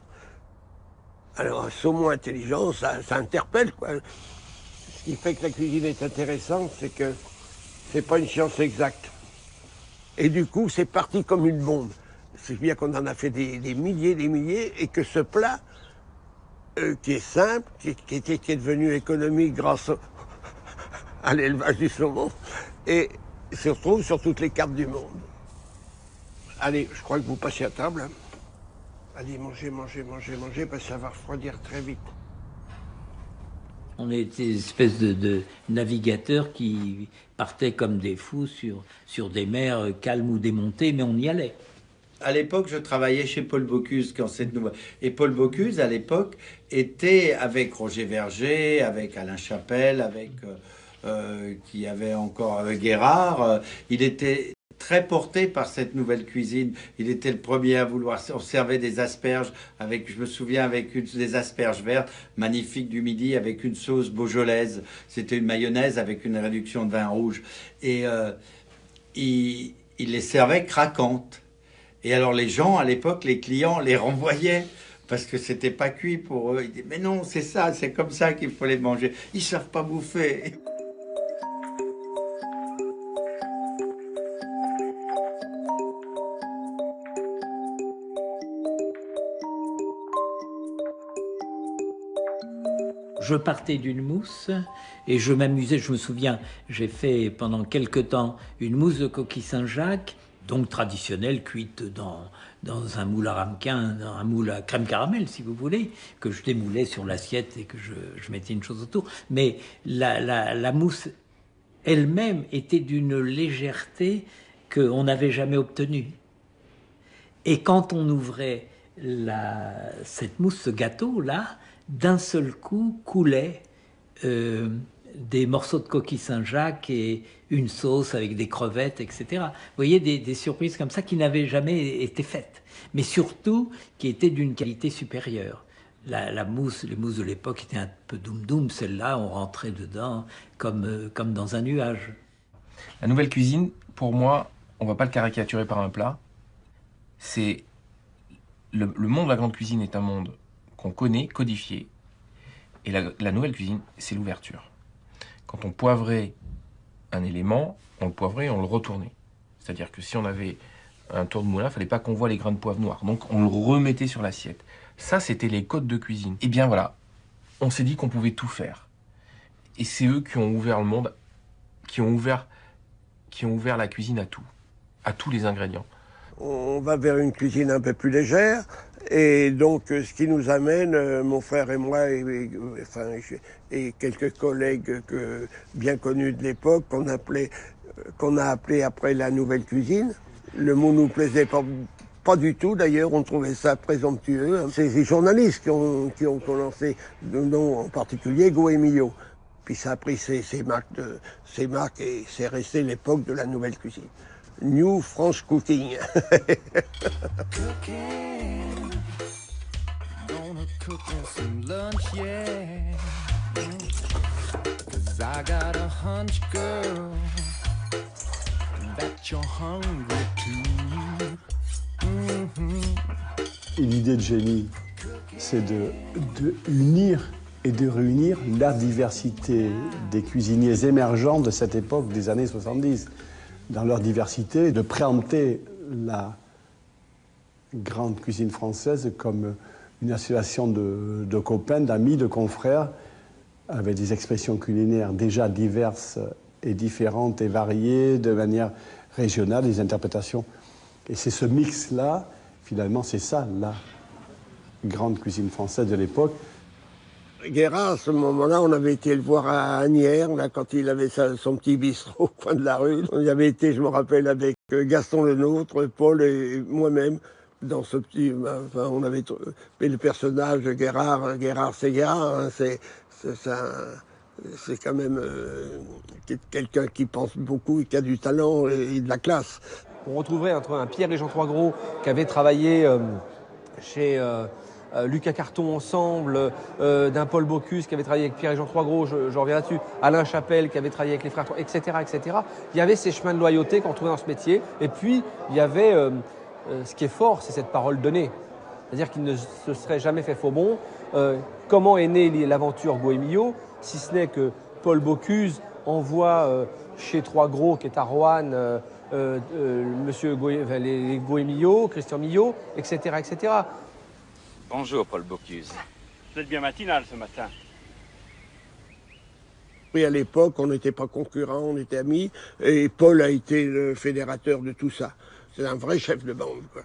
Alors un saumon intelligent, ça interpelle, quoi. Ce qui fait que la cuisine est intéressante, c'est que c'est pas une science exacte. Et du coup, c'est parti comme une bombe. C'est bien qu'on en a fait des milliers, et que ce plat, qui est simple, qui est devenu économique grâce à l'élevage du saumon, et Il se retrouve sur toutes les cartes du monde. Allez, je crois que vous passez à table. Hein. Allez, mangez, parce que ça va refroidir très vite. On était une espèce de navigateurs qui partaient comme des fous sur des mers calmes ou démontées, mais on y allait. À l'époque, je travaillais chez Paul Bocuse quand cette nouvelle. Et Paul Bocuse, à l'époque, était avec Roger Verger, avec Alain Chapelle, avec qui avait encore Guérard. Il était très porté par cette nouvelle cuisine. Il était le premier à vouloir. On servait des asperges avec, je me souviens, avec des asperges vertes magnifiques du midi avec une sauce beaujolaise. C'était une mayonnaise avec une réduction de vin rouge. Et il les servait craquantes. Et alors les gens, à l'époque, les clients les renvoyaient parce que c'était pas cuit pour eux. Ils disaient, mais non, c'est ça, c'est comme ça qu'il faut les manger. Ils savent pas bouffer. Je partais d'une mousse et je m'amusais. Je me souviens, j'ai fait pendant quelque temps une mousse de coquille Saint-Jacques, donc traditionnelle, cuite dans un moule à ramequin, dans un moule à crème caramel, si vous voulez, que je démoulais sur l'assiette et que je mettais une chose autour. Mais la mousse elle-même était d'une légèreté qu'on n'avait jamais obtenue. Et quand on ouvrait cette mousse, ce gâteau-là, d'un seul coup coulaient des morceaux de coquille Saint-Jacques et une sauce avec des crevettes, etc. Vous voyez, des surprises comme ça qui n'avaient jamais été faites, mais surtout qui étaient d'une qualité supérieure. Les mousses de l'époque étaient un peu doum-doum, celle-là, on rentrait dedans comme dans un nuage. La nouvelle cuisine, pour moi, on ne va pas le caricaturer par un plat. C'est le monde de la grande cuisine est un monde qu'on connaît, codifié. Et la nouvelle cuisine, c'est l'ouverture. Quand on poivrait un élément, on le poivrait et on le retournait. C'est-à-dire que si on avait un tour de moulin, il ne fallait pas qu'on voit les grains de poivre noirs. Donc on le remettait sur l'assiette. Ça, c'était les codes de cuisine. Et bien voilà, on s'est dit qu'on pouvait tout faire. Et c'est eux qui ont ouvert le monde, qui ont ouvert la cuisine à tout, à tous les ingrédients. On va vers une cuisine un peu plus légère. Et donc, ce qui nous amène, mon frère et moi, et quelques collègues bien connus de l'époque, qu'on a appelé après la nouvelle cuisine. Le mot nous plaisait pas du tout, d'ailleurs, on trouvait ça présomptueux. C'est les journalistes qui ont lancé le nom, en particulier Goemio. Puis ça a pris ses marques et c'est resté l'époque de la nouvelle cuisine. New French Cooking. Cooking some lunch, yeah. 'Cause I got a hunch, girl, that you're hungry too. Et l'idée de génie, c'est de unir et de réunir la diversité des cuisiniers émergents de cette époque des années 70. Dans leur diversité, de préempter la grande cuisine française comme une association de copains, d'amis, de confrères, avec des expressions culinaires déjà diverses et différentes et variées, de manière régionale, des interprétations. Et c'est ce mix-là, finalement, c'est ça, la grande cuisine française de l'époque. Guérard, à ce moment-là, on avait été le voir à Asnières, là, quand il avait son petit bistrot au coin de la rue. On y avait été, je me rappelle, avec Gaston Lenôtre, Paul et moi-même. Dans ce petit, enfin, on avait mais le personnage de Guérard c'est Guérard, hein, c'est quand même quelqu'un qui pense beaucoup et qui a du talent et de la classe. On retrouverait un Pierre et Jean Troisgros qui avaient travaillé chez Lucas Carton ensemble, d'un Paul Bocuse qui avait travaillé avec Pierre et Jean Troisgros, je reviens là-dessus, Alain Chapelle qui avait travaillé avec les frères, etc., etc. Il y avait ces chemins de loyauté qu'on trouvait dans ce métier, et puis il y avait ce qui est fort, c'est cette parole donnée. C'est-à-dire qu'il ne se serait jamais fait faux bon. Comment est née l'aventure Goemio, si ce n'est que Paul Bocuse envoie chez Troisgros, qui est à Roanne, monsieur les Goemio, Christian Millot, etc., etc. Bonjour Paul Bocuse. Vous êtes bien matinal ce matin. l'esprit à l'époque, on n'était pas concurrents, on était amis, et Paul a été le fédérateur de tout ça. C'est un vrai chef de bande, quoi.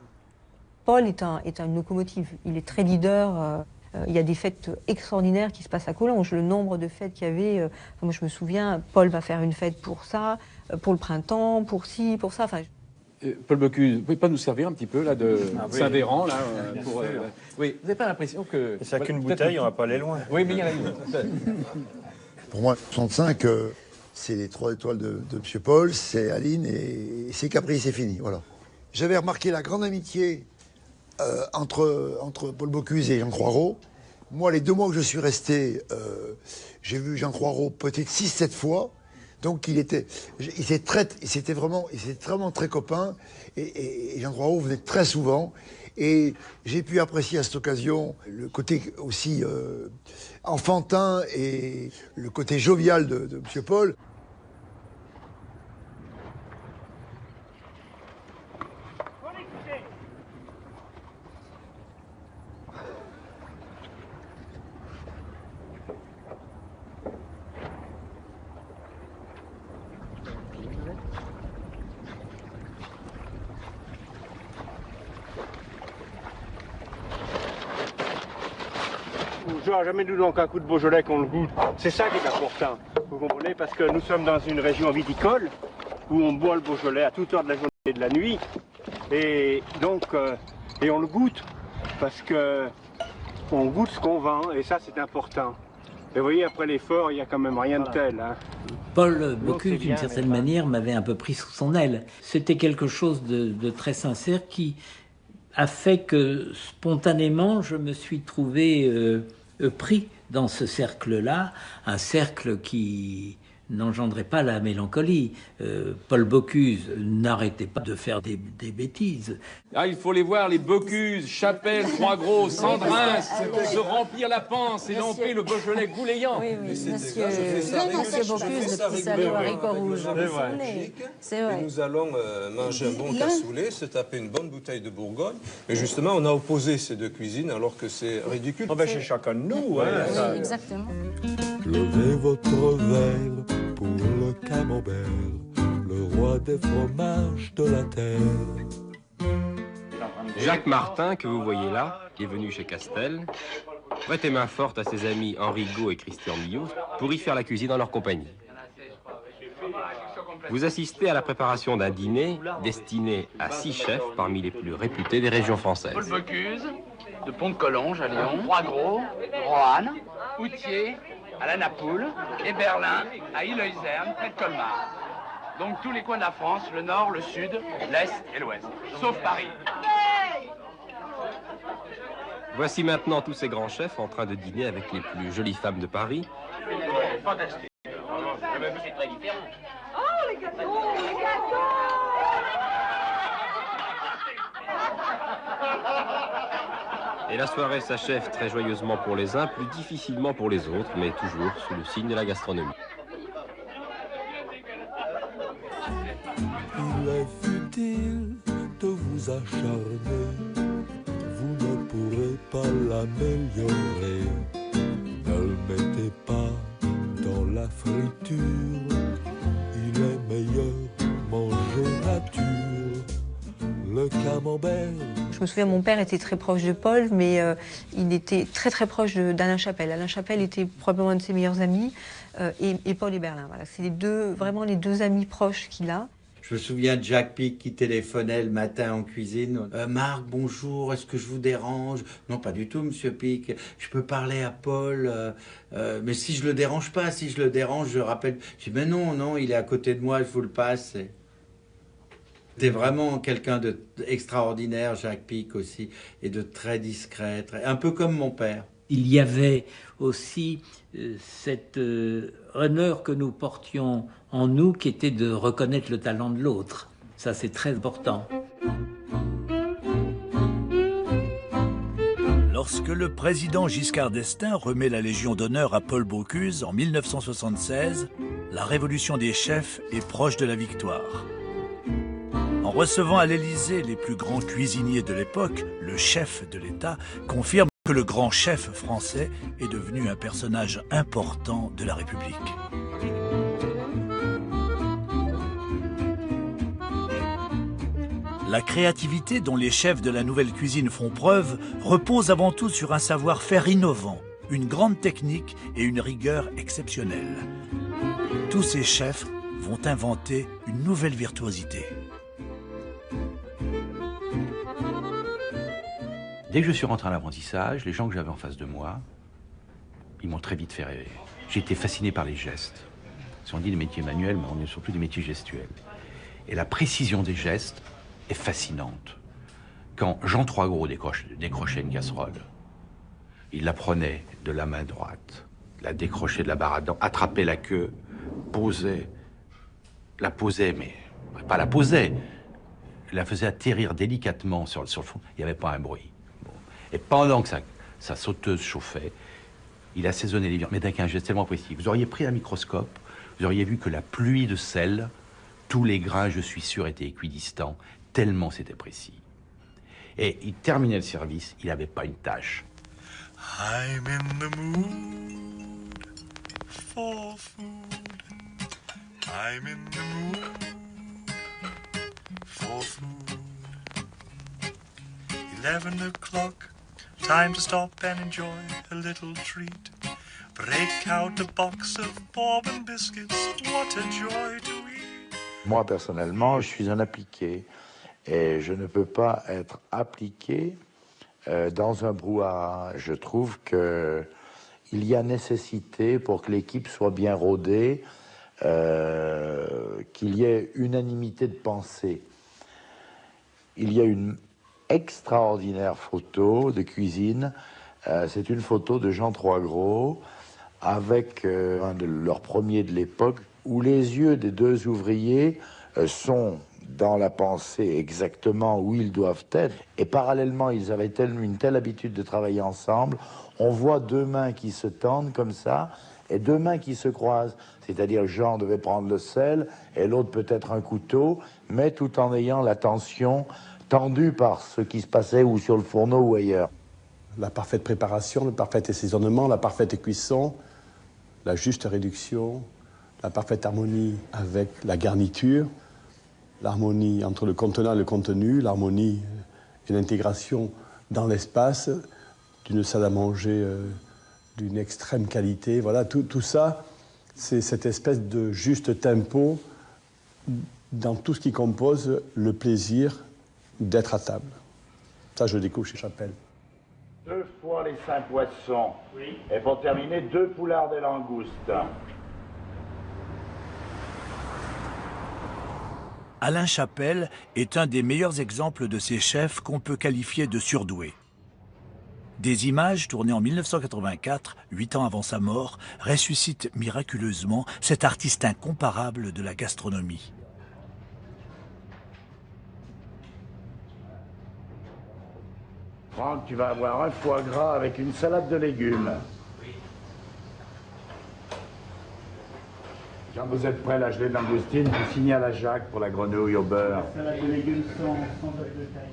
Paul est une locomotive, il est très leader. Il y a des fêtes extraordinaires qui se passent à Collonges. Le nombre de fêtes qu'il y avait, moi je me souviens, Paul va faire une fête pour ça, pour le printemps, pour ci, pour ça. Enfin, Paul Bocuse, vous pouvez pas nous servir un petit peu là de oui. Saint-Véran là pour, oui, vous n'avez pas l'impression que c'est qu'une bouteille, on va pas aller loin. Oui, mais il y en a une. Pour moi, 65, c'est les 3 étoiles de M. Paul, c'est Aline et c'est Capri, c'est fini. Voilà. J'avais remarqué la grande amitié entre Paul Bocuse et Jean Croireau. Moi, les 2 mois que je suis resté, j'ai vu Jean Croireau peut-être 6-7 fois. Donc il était vraiment très copain. Et Jean Croireau venait très souvent. Et j'ai pu apprécier à cette occasion le côté aussi enfantin et le côté jovial de M. Paul. Jamais nous donc un coup de Beaujolais qu'on le goûte. C'est ça qui est important, vous comprenez, parce que nous sommes dans une région viticole où on boit le Beaujolais à toute heure de la journée et de la nuit, et donc et on le goûte parce que on goûte ce qu'on vend, et ça c'est important. Et vous voyez, après l'effort, il n'y a quand même rien de tel. Hein. Paul Bocuse, d'une certaine manière, m'avait un peu pris sous son aile. C'était quelque chose de très sincère qui a fait que spontanément, je me suis trouvé pris dans ce cercle-là, un cercle qui n'engendrait pas la mélancolie. Paul Bocuse n'arrêtait pas de faire des bêtises. Ah, il faut les voir, les Bocuse, Chapelle, Croix-Gros, Sandrin, se remplir la panse et lamper le Beaujolais gouléant. Oui, monsieur Bocuse, le petit salaud haricot rouge. C'est vrai. Et nous allons manger un bon cassoulet, se taper une bonne bouteille de Bourgogne. Et justement, on a opposé ces 2 cuisines alors que c'est ridicule. On va chez chacun de nous. Hein, oui, exactement. Levez votre verre pour le camembert, le roi des fromages de la terre. Jacques Martin, que vous voyez là, qui est venu chez Castel, prêtait main forte à ses amis Henri Gaud et Christian Millot pour y faire la cuisine en leur compagnie. Vous assistez à la préparation d'un dîner destiné à 6 chefs parmi les plus réputés des régions françaises. Paul Bocuse, de Pont-de-Collonges à Lyon, Croix-Gros, Roanne, Outier, à la Napoule, et Berlin, à Île-Euzerne, près de Colmar. Donc tous les coins de la France, le nord, le sud, l'est et l'ouest, sauf Paris. Voici maintenant tous ces grands chefs en train de dîner avec les plus jolies femmes de Paris. Fantastique. C'est très différent. Oh, les gâteaux, les gâteaux! Et la soirée s'achève très joyeusement pour les uns, plus difficilement pour les autres, mais toujours sous le signe de la gastronomie. Il est futile de vous acharner, vous ne pourrez pas l'améliorer. Ne le mettez pas dans la friture, il est meilleur manger nature. Le camembert. Je me souviens, mon père était très proche de Paul, mais il était très très proche d'Alain Chapelle. Alain Chapelle était probablement un de ses meilleurs amis, et Paul et Berlin. Voilà, c'est vraiment les 2 amis proches qu'il a. Je me souviens de Jacques Pic qui téléphonait le matin en cuisine. Marc, bonjour, est-ce que je vous dérange? Non, pas du tout, monsieur Pic. Je peux parler à Paul, mais si je le dérange pas, si je le dérange, je rappelle. Je dis, mais non, il est à côté de moi, je vous le passe. C'était vraiment quelqu'un d'extraordinaire, Jacques Pic aussi, et de très discret, un peu comme mon père. Il y avait aussi cet honneur que nous portions en nous, qui était de reconnaître le talent de l'autre. Ça, c'est très important. Lorsque le président Giscard d'Estaing remet la Légion d'honneur à Paul Bocuse en 1976, la révolution des chefs est proche de la victoire. En recevant à l'Élysée les plus grands cuisiniers de l'époque, le chef de l'État confirme que le grand chef français est devenu un personnage important de la République. La créativité dont les chefs de la nouvelle cuisine font preuve repose avant tout sur un savoir-faire innovant, une grande technique et une rigueur exceptionnelle. Tous ces chefs vont inventer une nouvelle virtuosité. Dès que je suis rentré à l'apprentissage, les gens que j'avais en face de moi, ils m'ont très vite fait rêver. J'ai été fasciné par les gestes. Si on dit les métiers manuels, mais on est surtout des métiers gestuels. Et la précision des gestes est fascinante. Quand Jean Troisgros décrochait une casserole, il la prenait de la main droite, la décrochait de la barre à dents, attrapait la queue, la posait, mais pas la posait, la faisait atterrir délicatement sur le fond. Il n'y avait pas un bruit. Bon. Et pendant que sa sauteuse chauffait, il assaisonnait les viandes, mais avec un geste tellement précis. Vous auriez pris un microscope, vous auriez vu que la pluie de sel, tous les grains, je suis sûr, étaient équidistants, tellement c'était précis. Et il terminait le service, il n'avait pas une tâche. I'm in the mood for food. I'm in the mood for food. 11 o'clock, time to stop and enjoy a little treat. Break out a box of bourbon biscuits, what a joy to eat. Moi, personnellement, je suis un appliqué. Et je ne peux pas être appliqué dans un brouhaha. Je trouve qu'il y a nécessité pour que l'équipe soit bien rodée, qu'il y ait unanimité de pensée. Il y a une extraordinaire photo de cuisine. C'est une photo de Jean Troisgros avec un de leurs premiers de l'époque, où les yeux des deux ouvriers sont dans la pensée exactement où ils doivent être. Et parallèlement, ils avaient une telle habitude de travailler ensemble. On voit deux mains qui se tendent comme ça, et deux mains qui se croisent. C'est-à-dire Jean devait prendre le sel, et l'autre peut-être un couteau, mais tout en ayant l'attention tendue par ce qui se passait ou sur le fourneau ou ailleurs. La parfaite préparation, le parfait assaisonnement, la parfaite cuisson, la juste réduction, la parfaite harmonie avec la garniture, l'harmonie entre le contenant et le contenu, l'harmonie et l'intégration dans l'espace d'une salle à manger d'une extrême qualité. Voilà, tout ça, c'est cette espèce de juste tempo dans tout ce qui compose le plaisir d'être à table. Ça, je le découvre chez Chapelle. 2 fois les 5 poissons. Oui. Et pour terminer, 2 poulards de langoustes. Alain Chapelle est un des meilleurs exemples de ces chefs qu'on peut qualifier de surdoués. Des images tournées en 1984, 8 ans avant sa mort, ressuscitent miraculeusement cet artiste incomparable de la gastronomie. Franck, tu vas avoir un foie gras avec une salade de légumes. Quand vous êtes prêt à la gelée de langoustine, vous signalez à Jacques pour la grenouille au beurre. La salade de légumes sans de taille.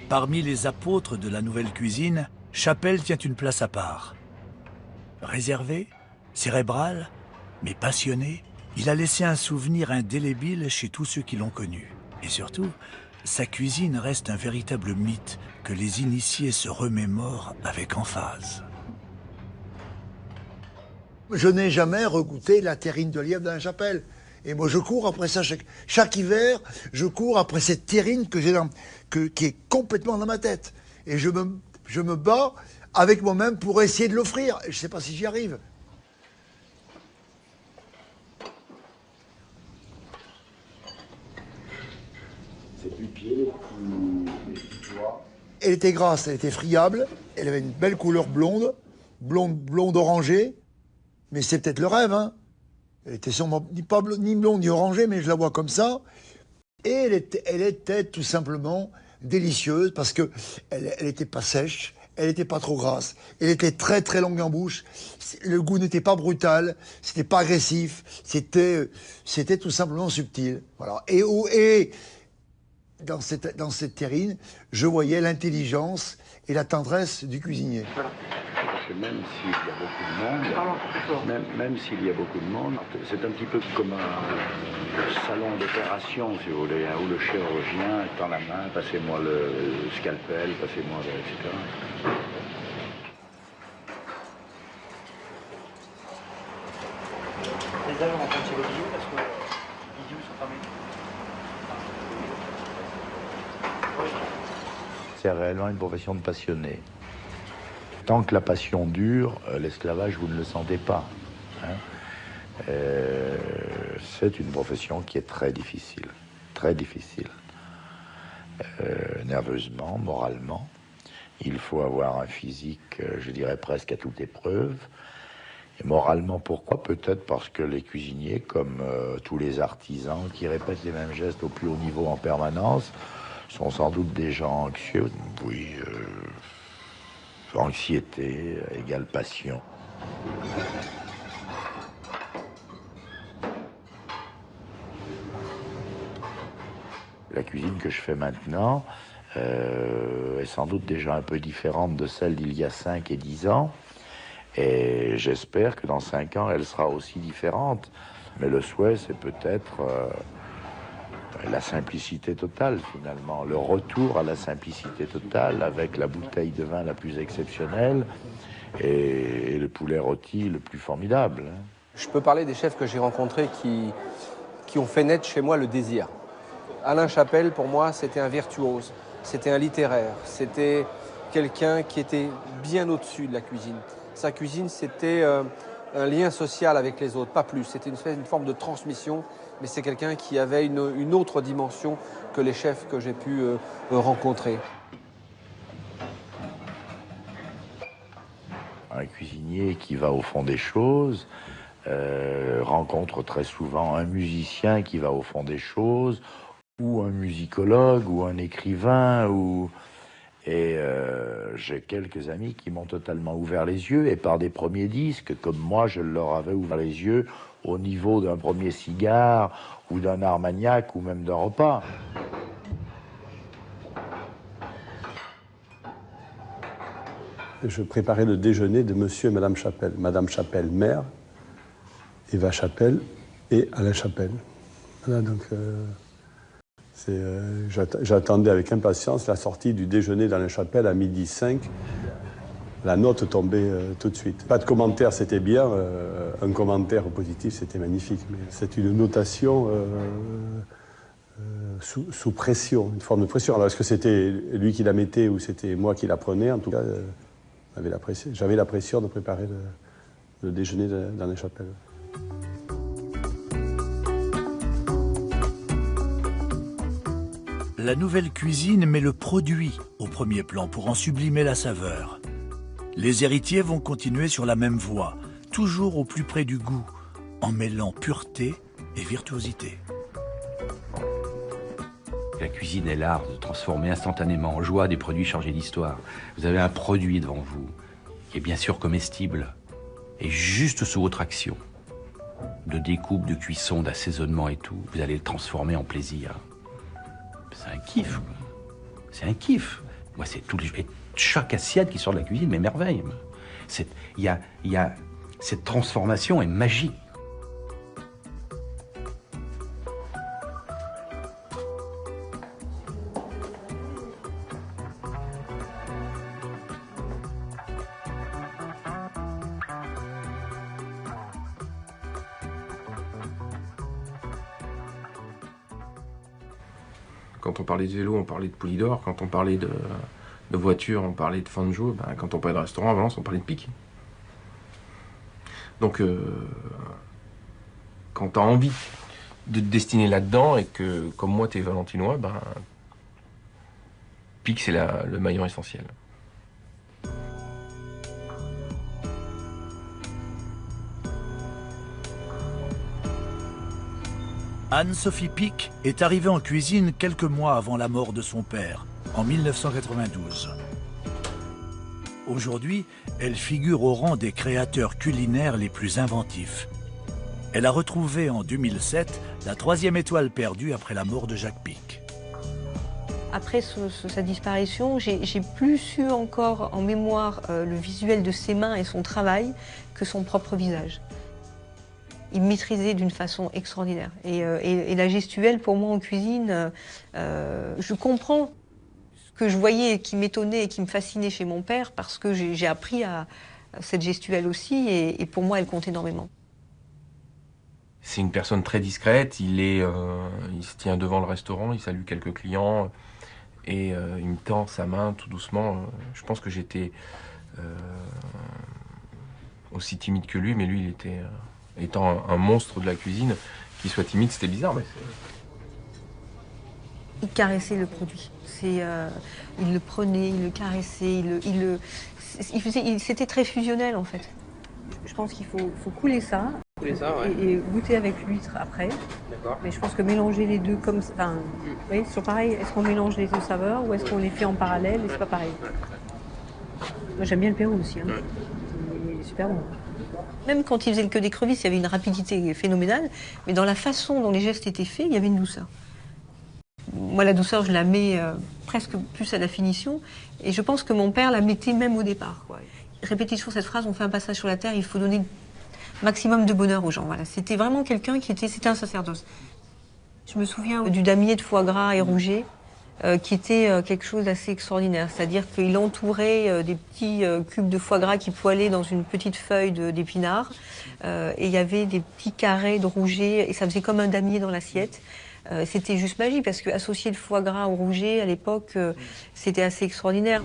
Parmi les apôtres de la nouvelle cuisine, Chapelle tient une place à part. Réservé, cérébral, mais passionné, il a laissé un souvenir indélébile chez tous ceux qui l'ont connu. Et surtout, sa cuisine reste un véritable mythe que les initiés se remémorent avec emphase. Je n'ai jamais regoûté la terrine de lièvre d'Alain Chapelle. Et moi, je cours après ça chaque hiver. Je cours après cette terrine qui est complètement dans ma tête. Et je me bats avec moi-même pour essayer de l'offrir. Je ne sais pas si j'y arrive. C'est du pied, les petits doigts. Elle était grasse, elle était friable. Elle avait une belle couleur blonde orangée. Mais c'est peut-être le rêve, hein. Elle était sûrement ni blonde ni orangée, mais je la vois comme ça. Et elle était tout simplement délicieuse parce que elle était pas sèche, elle était pas trop grasse, elle était très très longue en bouche. Le goût n'était pas brutal, c'était pas agressif, c'était tout simplement subtil. Voilà. Et dans cette terrine, je voyais l'intelligence et la tendresse du cuisinier. que même s'il y a beaucoup de monde, même s'il y a beaucoup de monde, c'est un petit peu comme un salon d'opération, si vous voulez, hein, où le chirurgien tend la main, passez-moi le scalpel, passez-moi etc. Les âges, on entend chez les bijoux parce que les bijoux sont fermés. C'est réellement une profession de passionné. Tant que la passion dure, l'esclavage, vous ne le sentez pas. Hein. C'est une profession qui est très difficile. Très difficile. Nerveusement, moralement. Il faut avoir un physique, je dirais presque à toute épreuve. Et moralement, pourquoi? Peut-être parce que les cuisiniers, comme tous les artisans qui répètent les mêmes gestes au plus haut niveau en permanence, sont sans doute des gens anxieux. Oui, anxiété égale passion. La cuisine que je fais maintenant est sans doute déjà un peu différente de celle d'il y a 5 et 10 ans. Et j'espère que dans 5 ans, elle sera aussi différente. Mais le souhait, c'est peut-être la simplicité totale, finalement. Le retour à la simplicité totale avec la bouteille de vin la plus exceptionnelle et le poulet rôti le plus formidable. Je peux parler des chefs que j'ai rencontrés qui ont fait naître chez moi le désir. Alain Chapelle, pour moi, c'était un virtuose, c'était un littéraire, c'était quelqu'un qui était bien au-dessus de la cuisine. Sa cuisine, c'était un lien social avec les autres, pas plus. C'était une forme de transmission, mais c'est quelqu'un qui avait une autre dimension que les chefs que j'ai pu rencontrer. Un cuisinier qui va au fond des choses rencontre très souvent un musicien qui va au fond des choses, ou un musicologue, ou un écrivain, Et j'ai quelques amis qui m'ont totalement ouvert les yeux, et par des premiers disques, comme moi je leur avais ouvert les yeux au niveau d'un premier cigare, ou d'un Armagnac, ou même d'un repas. Je préparais le déjeuner de monsieur et madame Chapelle. Madame Chapelle, mère, Eva Chapelle et Alain Chapelle. Voilà, donc... j'attendais avec impatience la sortie du déjeuner d'Alain Chapelle à 12h05. La note tombait tout de suite. Pas de commentaire, c'était bien. Un commentaire positif, c'était magnifique. Mais c'est une notation sous pression, une forme de pression. Alors, est-ce que c'était lui qui la mettait ou c'était moi qui la prenais? En tout cas, j'avais la pression de préparer le déjeuner d'Alain Chapelle. La nouvelle cuisine met le produit au premier plan pour en sublimer la saveur. Les héritiers vont continuer sur la même voie, toujours au plus près du goût, en mêlant pureté et virtuosité. La cuisine est l'art de transformer instantanément en joie des produits chargés d'histoire. Vous avez un produit devant vous, qui est bien sûr comestible, et juste sous votre action, de découpe, de cuisson, d'assaisonnement et tout, vous allez le transformer en plaisir. C'est un kiff. C'est un kiff. Moi, c'est tous les... Et chaque assiette qui sort de la cuisine m'émerveille. Il y a cette transformation est magique. Quand on parlait de vélo, on parlait de Poulidor. Quand on parlait de voiture, on parlait de Fanjo. Ben, quand on parlait de restaurant à Valence, on parlait de Pic. Donc, quand tu as envie de te destiner là-dedans et que, comme moi, tu es valentinois, ben, Pic, c'est le maillon essentiel. Anne-Sophie Pic est arrivée en cuisine quelques mois avant la mort de son père, en 1992. Aujourd'hui, elle figure au rang des créateurs culinaires les plus inventifs. Elle a retrouvé en 2007 la 3e étoile perdue après la mort de Jacques Pic. Après sa disparition, j'ai plus eu encore en mémoire le visuel de ses mains et son travail que son propre visage. Il maîtrisait d'une façon extraordinaire. Et la gestuelle, pour moi, en cuisine, je comprends ce que je voyais et qui m'étonnait et qui me fascinait chez mon père parce que j'ai appris à cette gestuelle aussi et pour moi, elle compte énormément. C'est une personne très discrète, il se tient devant le restaurant, il salue quelques clients et il me tend sa main tout doucement. Je pense que j'étais aussi timide que lui, mais lui, il était... étant un monstre de la cuisine, qu'il soit timide, c'était bizarre. Mais il caressait le produit. Il le prenait, il le caressait, c'était très fusionnel en fait. Je pense qu'il faut couler ça, et goûter avec l'huître après. Mais je pense que mélanger les deux comme ça, enfin, vous voyez, c'est pareil. Est-ce qu'on mélange les deux saveurs ou est-ce qu'on les fait en parallèle et c'est pas pareil. Moi j'aime bien le Pérou aussi. Hein. Il est super bon. Même quand il faisait le queue d'écrevisse, il y avait une rapidité phénoménale, mais dans la façon dont les gestes étaient faits, il y avait une douceur. Moi, la douceur, je la mets presque plus à la finition, et je pense que mon père la mettait même au départ. Quoi. Il répétait toujours cette phrase, on fait un passage sur la terre, il faut donner maximum de bonheur aux gens. Voilà. C'était vraiment quelqu'un c'était un sacerdoce. Je me souviens du damier de foie gras et qui était quelque chose d'assez extraordinaire. C'est-à-dire qu'il entourait des petits cubes de foie gras qui poêlaient dans une petite feuille d'épinards. Et il y avait des petits carrés de rouget, et ça faisait comme un damier dans l'assiette. C'était juste magique, parce qu'associer le foie gras au rouget, à l'époque, c'était assez extraordinaire.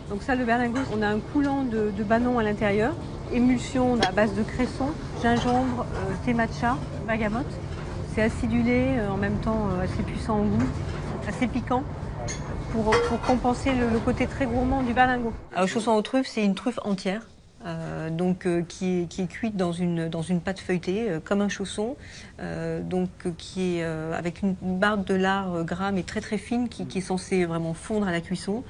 Donc ça, le berlingot, on a un coulant de banon à l'intérieur, émulsion à base de cresson, gingembre, thé matcha, bergamote. C'est acidulé, en même temps assez puissant au goût, assez piquant, pour compenser le côté très gourmand du berlingot. Alors, chausson aux truffes, c'est une truffe entière, qui est cuite dans une pâte feuilletée, comme un chausson, qui est avec une barre de lard gras mais très très fine, qui est censée vraiment fondre à la cuisson.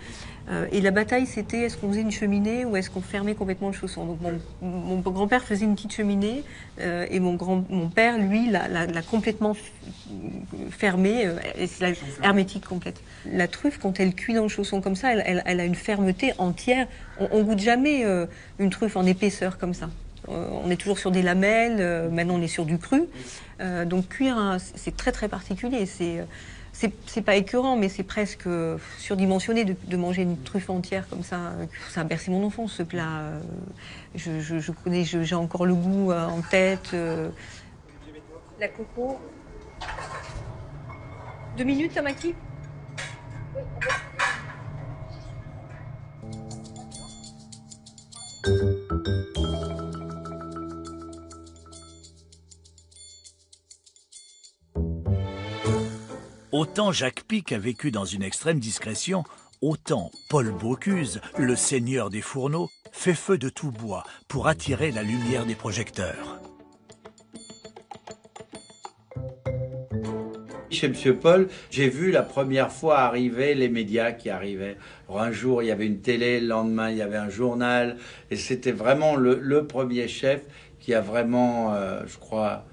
Et la bataille, c'était est-ce qu'on faisait une cheminée ou est-ce qu'on fermait complètement le chausson. Donc mon grand-père faisait une petite cheminée et mon père, lui, l'a complètement fermée, c'est hermétique complète. La truffe, quand elle cuit dans le chausson comme ça, elle a une fermeté entière. On goûte jamais une truffe en épaisseur comme ça. On est toujours sur des lamelles, maintenant on est sur du cru. Donc cuire, c'est très très particulier. C'est pas écœurant, mais c'est presque surdimensionné de manger une truffe entière comme ça. Ça a bercé mon enfance, ce plat. Je connais, j'ai encore le goût en tête. La coco. 2 minutes, Tamaki ? Autant Jacques Pic a vécu dans une extrême discrétion, autant Paul Bocuse, le seigneur des fourneaux, fait feu de tout bois pour attirer la lumière des projecteurs. Chez M. Paul, j'ai vu la première fois arriver les médias qui arrivaient. Alors un jour, il y avait une télé, le lendemain, il y avait un journal. Et c'était vraiment le premier chef qui a vraiment, je crois,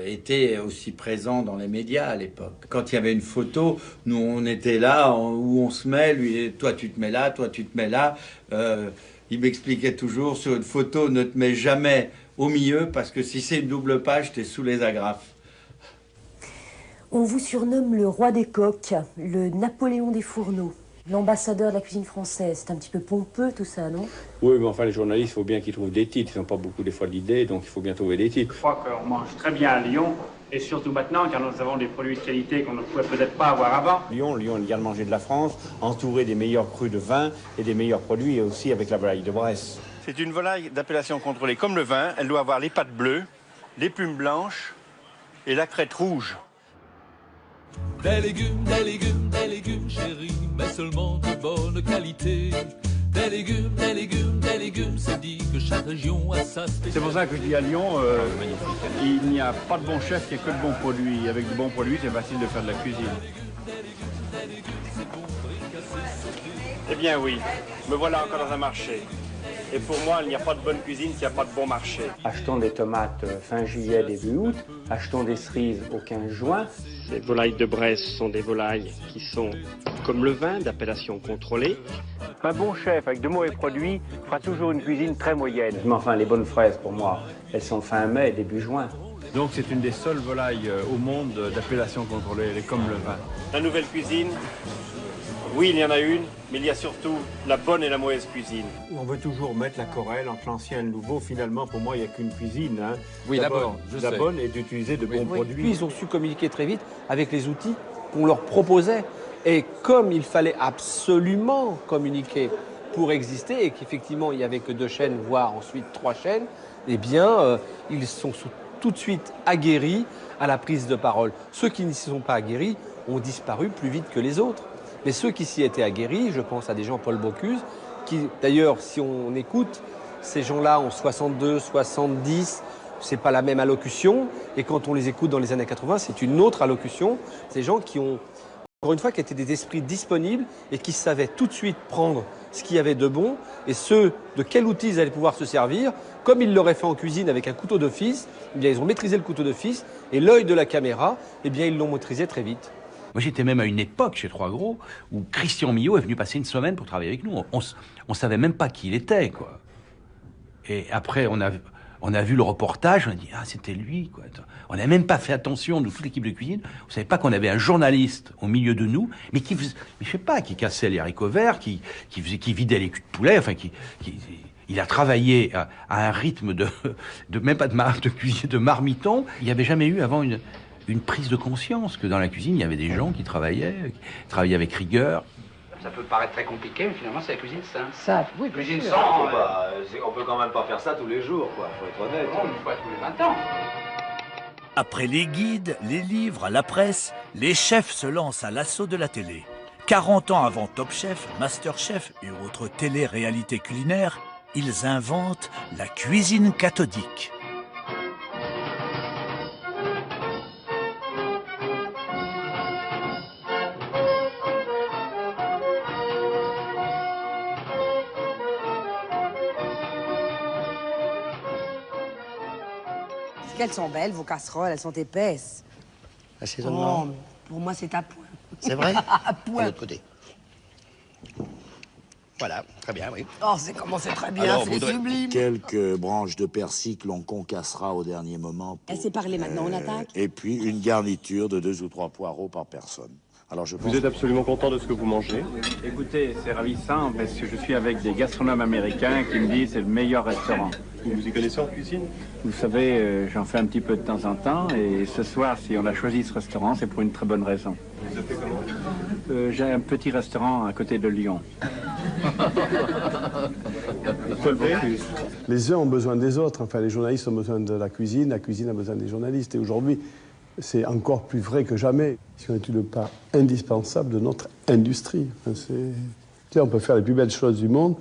été aussi présent dans les médias à l'époque. Quand il y avait une photo, nous, on était là, où on se met, lui, toi tu te mets là, toi tu te mets là. Il m'expliquait toujours, sur une photo, ne te mets jamais au milieu, parce que si c'est une double page, t'es sous les agrafes. On vous surnomme le roi des coques, le Napoléon des fourneaux, l'ambassadeur de la cuisine française. C'est un petit peu pompeux tout ça, non? Oui, mais enfin les journalistes, il faut bien qu'ils trouvent des titres. Ils n'ont pas beaucoup des fois d'idées, donc il faut bien trouver des titres. Je crois qu'on mange très bien à Lyon, et surtout maintenant, car nous avons des produits de qualité qu'on ne pouvait peut-être pas avoir avant. Lyon est le garde-manger de la France, entouré des meilleurs crus de vin et des meilleurs produits, et aussi avec la volaille de Bresse. C'est une volaille d'appellation contrôlée comme le vin. Elle doit avoir les pattes bleues, les plumes blanches et la crête rouge. Des légumes, chérie, mais seulement de bonne qualité. Des légumes, c'est dit que chaque région a sa spécialité. C'est pour ça que je dis à Lyon, il n'y a pas de bon chef, il n'y a que de bons produits. Avec de bons produits, c'est facile de faire de la cuisine. Eh bien oui, me voilà encore dans un marché. Et pour moi, il n'y a pas de bonne cuisine s'il n'y a pas de bon marché. Achetons des tomates fin juillet, début août. Achetons des cerises au 15 juin. Les volailles de Bresse sont des volailles qui sont comme le vin, d'appellation contrôlée. Un bon chef avec de mauvais produits fera toujours une cuisine très moyenne. Mais enfin, les bonnes fraises, pour moi, elles sont fin mai, début juin. Donc c'est une des seules volailles au monde d'appellation contrôlée, elle est comme le vin. La nouvelle cuisine, oui, il y en a une, mais il y a surtout la bonne et la mauvaise cuisine. On veut toujours mettre la querelle entre l'ancien et le nouveau. Finalement, pour moi, il n'y a qu'une cuisine. Hein. Oui, la bonne, je sais. La bonne est d'utiliser de bons produits. Puis ils ont su communiquer très vite avec les outils qu'on leur proposait. Et comme il fallait absolument communiquer pour exister, et qu'effectivement il n'y avait que 2 chaînes, voire ensuite 3 chaînes, eh bien, ils sont tout de suite aguerris à la prise de parole. Ceux qui n'y sont pas aguerris ont disparu plus vite que les autres. Mais ceux qui s'y étaient aguerris, je pense à des gens, Paul Bocuse, qui d'ailleurs, si on écoute, ces gens-là ont 62, 70, c'est pas la même allocution. Et quand on les écoute dans les années 80, c'est une autre allocution. Ces gens qui ont, encore une fois, qui étaient des esprits disponibles et qui savaient tout de suite prendre ce qu'il y avait de bon et de quel outil ils allaient pouvoir se servir. Comme ils l'auraient fait en cuisine avec un couteau d'office, eh bien, ils ont maîtrisé le couteau d'office et l'œil de la caméra, eh bien, ils l'ont maîtrisé très vite. Moi, j'étais même à une époque chez Trois Gros où Christian Millot est venu passer une semaine pour travailler avec nous. On savait même pas qui il était, quoi. Et après, on a vu le reportage, on a dit ah c'était lui, quoi. On n'a même pas fait attention, nous, toute l'équipe de cuisine. Vous savez pas qu'on avait un journaliste au milieu de nous, mais qui faisait, je sais pas, qui cassait les haricots verts, qui vidait les culs de poulet, enfin il a travaillé à un rythme de même pas de cuisine, de marmiton. Il n'y avait jamais eu avant une prise de conscience que dans la cuisine, il y avait des gens qui travaillaient avec rigueur. Ça peut paraître très compliqué, mais finalement, c'est la cuisine simple. Ça, oui, cuisine bien sûr. sans... On peut quand même pas faire ça tous les jours, quoi. Faut être honnête. Non, une fois tous les 20 ans. Après les guides, les livres, la presse, les chefs se lancent à l'assaut de la télé. 40 ans avant Top Chef, Master Chef et autres télé-réalités culinaires, ils inventent la cuisine cathodique. Qu'elles sont belles, vos casseroles, elles sont épaisses. Assaisonnement. Oh, pour moi, c'est à point. C'est vrai? À point. De l'autre côté. Voilà, très bien, oui. Oh, c'est très bien, c'est sublime. Quelques branches de persil que l'on concassera au dernier moment. Elle s'est parlé maintenant, on attaque. Et puis une garniture de 2 ou 3 poireaux par personne. Alors je pense... Vous êtes absolument content de ce que vous mangez? Écoutez, c'est ravissant parce que je suis avec des gastronomes américains qui me disent c'est le meilleur restaurant. Vous y connaissez en cuisine? Vous savez, j'en fais un petit peu de temps en temps et ce soir, si on a choisi ce restaurant, c'est pour une très bonne raison. Vous appelez comment? J'ai un petit restaurant à côté de Lyon. Les uns ont besoin des autres. Enfin, les journalistes ont besoin de la cuisine a besoin des journalistes. Et aujourd'hui, c'est encore plus vrai que jamais. Si on est une part indispensable de notre industrie. Enfin, on peut faire les plus belles choses du monde.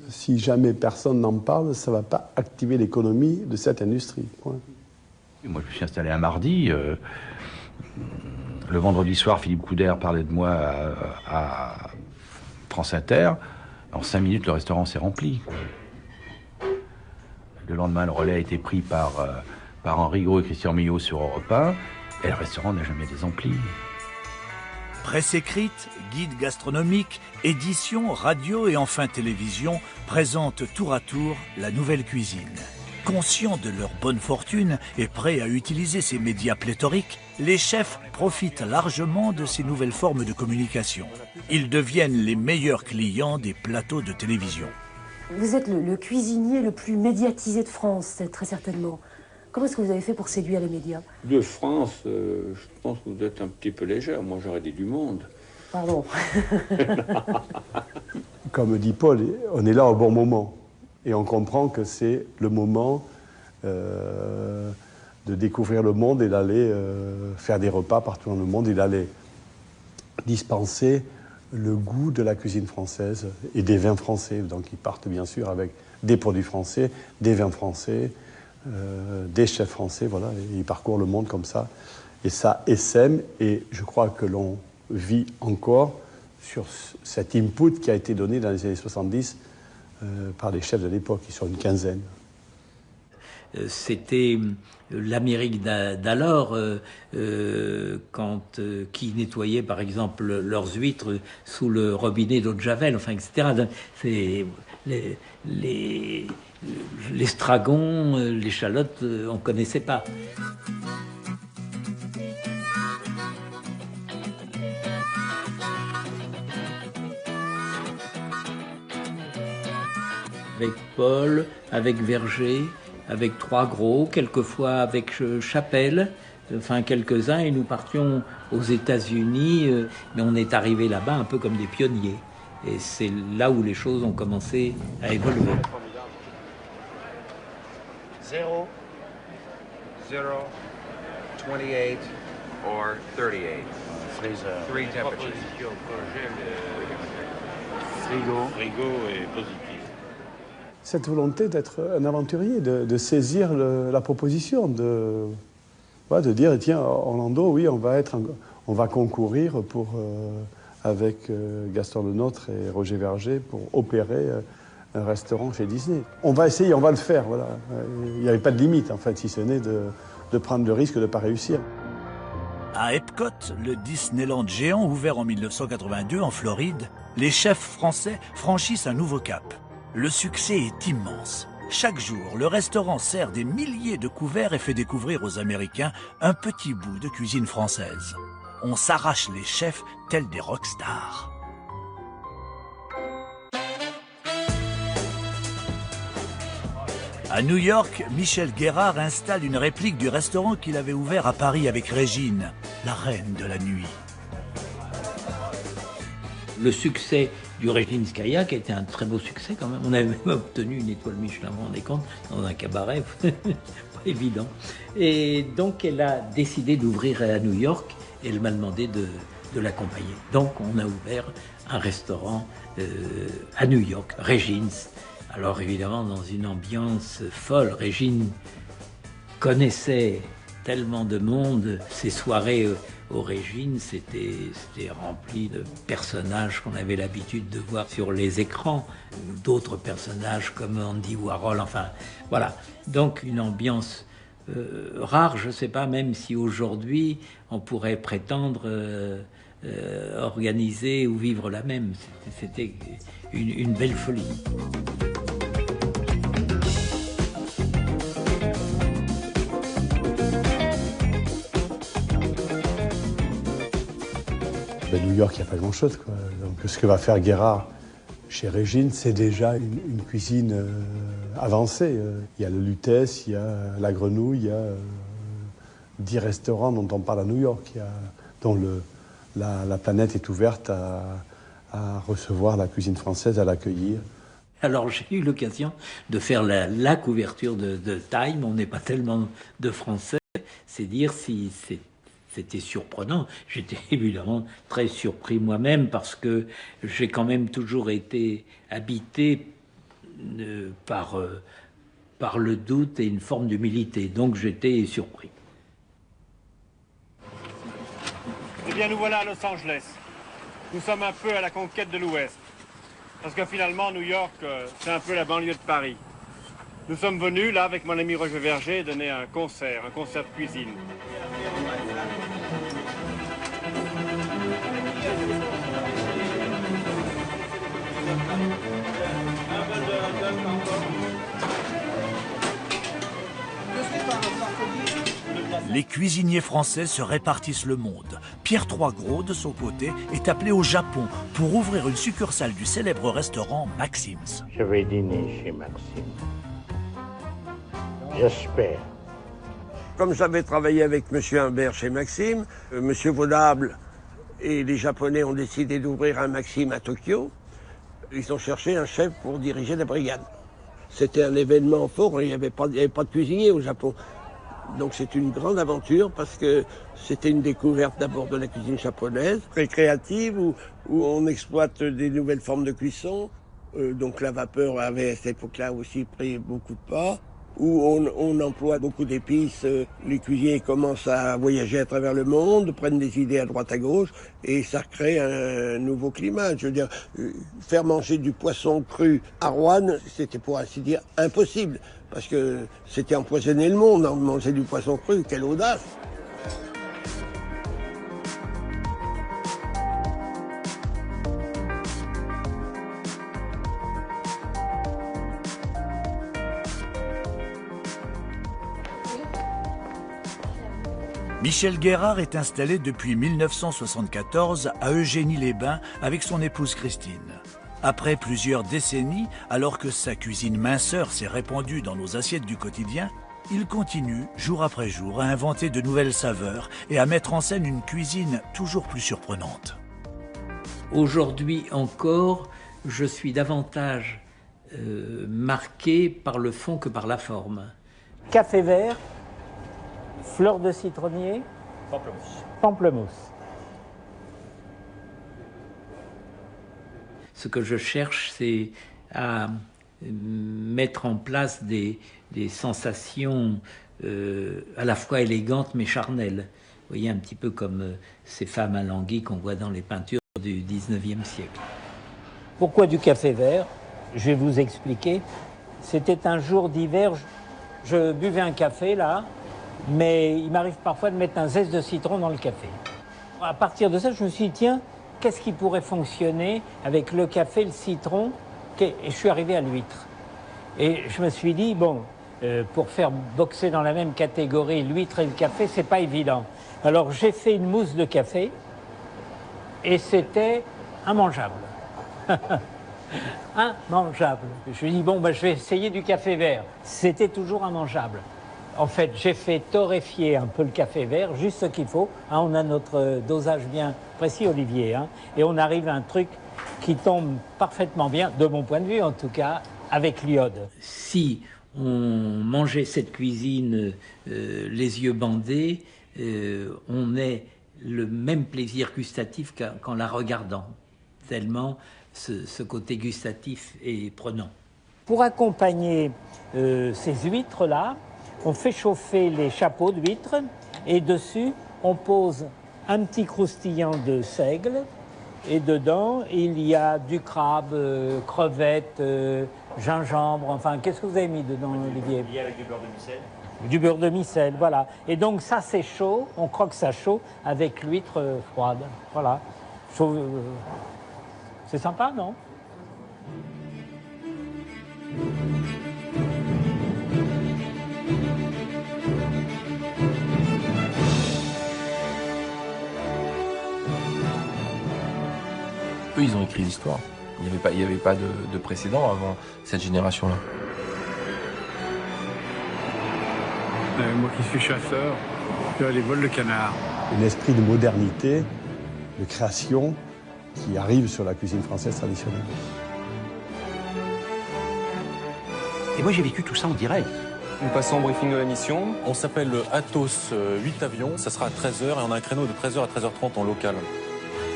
Si jamais personne n'en parle, ça ne va pas activer l'économie de cette industrie. Point. Moi, je me suis installé un mardi. Le vendredi soir, Philippe Couder parlait de moi à France Inter. En 5 minutes, le restaurant s'est rempli. Le lendemain, le relais a été pris par Henri Gault et Christian Millot sur Europe 1. Et le restaurant n'a jamais désempli. Presse écrite, guide gastronomique, édition, radio et enfin télévision présentent tour à tour la nouvelle cuisine. Conscients de leur bonne fortune et prêts à utiliser ces médias pléthoriques, les chefs profitent largement de ces nouvelles formes de communication. Ils deviennent les meilleurs clients des plateaux de télévision. Vous êtes le cuisinier le plus médiatisé de France, très certainement. Comment est-ce que vous avez fait pour séduire les médias? De France, je pense que vous êtes un petit peu légère. Moi, j'aurais dit du monde. Pardon. Comme dit Paul, on est là au bon moment. Et on comprend que c'est le moment de découvrir le monde et d'aller faire des repas partout dans le monde et d'aller dispenser le goût de la cuisine française et des vins français. Donc ils partent bien sûr avec des produits français, des vins français, des chefs français, voilà. Et ils parcourent le monde comme ça. Et ça essaime, et je crois que l'on vit encore sur cet input qui a été donné dans les années 70 par les chefs de l'époque, ils sont une quinzaine. C'était l'Amérique d'alors, qui nettoyait par exemple leurs huîtres sous le robinet d'eau de Javel, enfin, etc. C'est l'estragon, l'échalote, on ne connaissait pas. Avec Paul, avec Verger, avec Trois Gros, quelquefois avec Chapelle, enfin quelques-uns, et nous partions aux États-Unis, mais on est arrivé là-bas un peu comme des pionniers. Et c'est là où les choses ont commencé à évoluer. 0, 0, 28 or 38. Three temperatures. Frigo et positif. Cette volonté d'être un aventurier, de saisir la proposition, de dire tiens, Orlando, oui, on va concourir avec Gaston Lenôtre et Roger Verger pour opérer un restaurant chez Disney. On va essayer, on va le faire, voilà. Il n'y avait pas de limite, en fait, si ce n'est de prendre le risque de ne pas réussir. À Epcot, le Disneyland géant ouvert en 1982 en Floride, les chefs français franchissent un nouveau cap. Le succès est immense. Chaque jour, le restaurant sert des milliers de couverts et fait découvrir aux Américains un petit bout de cuisine française. On s'arrache les chefs tels des rockstars. À New York, Michel Guérard installe une réplique du restaurant qu'il avait ouvert à Paris avec Régine, la reine de la nuit. Le succès du Régine Skaya, qui a été un très beau succès quand même. On avait même obtenu une étoile Michelin, vous vous rendez compte, dans un cabaret, pas évident. Et donc elle a décidé d'ouvrir à New York et elle m'a demandé de l'accompagner. Donc on a ouvert un restaurant à New York, Regine's. Alors évidemment dans une ambiance folle. Régine connaissait tellement de monde, ces soirées au Régine, c'était rempli de personnages qu'on avait l'habitude de voir sur les écrans, d'autres personnages comme Andy Warhol, enfin voilà. Donc une ambiance rare, je ne sais pas même si aujourd'hui on pourrait prétendre organiser ou vivre la même. C'était une belle folie. New York, il n'y a pas grand-chose, quoi. Donc, ce que va faire Guérard chez Régine, c'est déjà une cuisine avancée. Il y a le Lutèce, il y a la Grenouille, il y a 10 restaurants dont on parle à New York, dont la planète est ouverte à recevoir la cuisine française, à l'accueillir. Alors j'ai eu l'occasion de faire la couverture de Time. On n'est pas tellement de Français, c'est dire si c'était surprenant. J'étais évidemment très surpris moi-même parce que j'ai quand même toujours été habité par le doute et une forme d'humilité. Donc j'étais surpris. Eh bien, nous voilà à Los Angeles. Nous sommes un peu à la conquête de l'Ouest. Parce que finalement, New York, c'est un peu la banlieue de Paris. Nous sommes venus, là, avec mon ami Roger Verger, donner un concert de cuisine. Les cuisiniers français se répartissent le monde. Pierre Troisgros, de son côté, est appelé au Japon pour ouvrir une succursale du célèbre restaurant Maxim's. Je vais dîner chez Maxime. J'espère. Comme j'avais travaillé avec M. Humbert chez Maxime, M. Vaudable et les Japonais ont décidé d'ouvrir un Maxime à Tokyo. Ils ont cherché un chef pour diriger la brigade. C'était un événement fort, il n'y avait pas de cuisinier au Japon. Donc c'est une grande aventure parce que c'était une découverte d'abord de la cuisine japonaise, très créative, où on exploite des nouvelles formes de cuisson. Donc la vapeur avait à cette époque-là aussi pris beaucoup de pas, où on emploie beaucoup d'épices. Les cuisiniers commencent à voyager à travers le monde, prennent des idées à droite à gauche, et ça crée un nouveau climat. Je veux dire, faire manger du poisson cru à Roanne, c'était pour ainsi dire impossible, parce que c'était empoisonner le monde, hein, manger du poisson cru, quelle audace! Michel Guérard est installé depuis 1974 à Eugénie-les-Bains avec son épouse Christine. Après plusieurs décennies, alors que sa cuisine minceur s'est répandue dans nos assiettes du quotidien, il continue, jour après jour, à inventer de nouvelles saveurs et à mettre en scène une cuisine toujours plus surprenante. Aujourd'hui encore, je suis davantage marqué par le fond que par la forme. Café vert, fleur de citronnier, pamplemousse. Ce que je cherche, c'est à mettre en place des sensations à la fois élégantes mais charnelles. Vous voyez, un petit peu comme ces femmes alanguies qu'on voit dans les peintures du 19e siècle. Pourquoi du café vert? Je vais vous expliquer. C'était un jour d'hiver, je buvais un café là, mais il m'arrive parfois de mettre un zeste de citron dans le café. À partir de ça, je me suis dit, tiens, qu'est-ce qui pourrait fonctionner avec le café, le citron? Et je suis arrivé à l'huître. Et je me suis dit, bon, pour faire boxer dans la même catégorie l'huître et le café, c'est pas évident. Alors j'ai fait une mousse de café et c'était immangeable. Immangeable. Je me suis dit, bon, je vais essayer du café vert. C'était toujours immangeable. En fait, j'ai fait torréfier un peu le café vert, juste ce qu'il faut. Hein, on a notre dosage bien précis, Olivier. Hein, et on arrive à un truc qui tombe parfaitement bien, de mon point de vue en tout cas, avec l'iode. Si on mangeait cette cuisine les yeux bandés, on ait le même plaisir gustatif qu'en la regardant. Tellement ce côté gustatif est prenant. Pour accompagner ces huîtres-là, on fait chauffer les chapeaux d'huîtres et dessus, on pose un petit croustillant de seigle et dedans, il y a du crabe, crevettes, gingembre, enfin, qu'est-ce que vous avez mis dedans, Olivier? Il y a avec du beurre de micelle. Du beurre de micelle, voilà. Et donc ça, c'est chaud, on croque ça chaud avec l'huître froide. Voilà. C'est sympa, non? Eux, ils ont écrit l'histoire. Il n'y avait pas de précédent avant cette génération-là. Moi qui suis chasseur, les vols de canard. Un esprit de modernité, de création qui arrive sur la cuisine française traditionnelle. Et moi, j'ai vécu tout ça en direct. Nous passons au briefing de la mission. On s'appelle le Athos 8 avions. Ça sera à 13h et on a un créneau de 13h à 13h30 en local.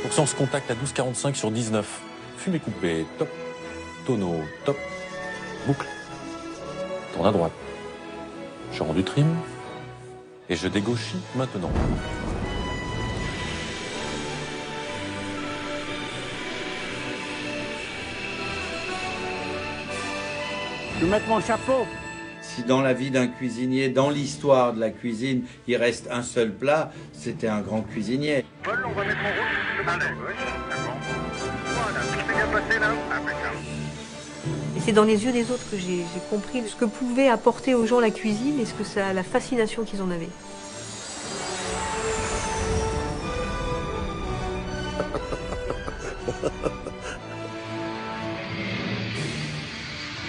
Donc ça, on se contacte à 12h45 sur 19. Fumée coupée, top. Tonneau, top. Boucle. Tourne à droite. Je rends du trim. Et je dégauchis maintenant. Je vais mettre mon chapeau. Si dans la vie d'un cuisinier, dans l'histoire de la cuisine, il reste un seul plat, c'était un grand cuisinier. Paul, on va mettre en route le balai. Oui, d'accord. Voilà, tout s'est bien passé là. Impeccable. Et c'est dans les yeux des autres que j'ai compris ce que pouvait apporter aux gens la cuisine et la fascination qu'ils en avaient.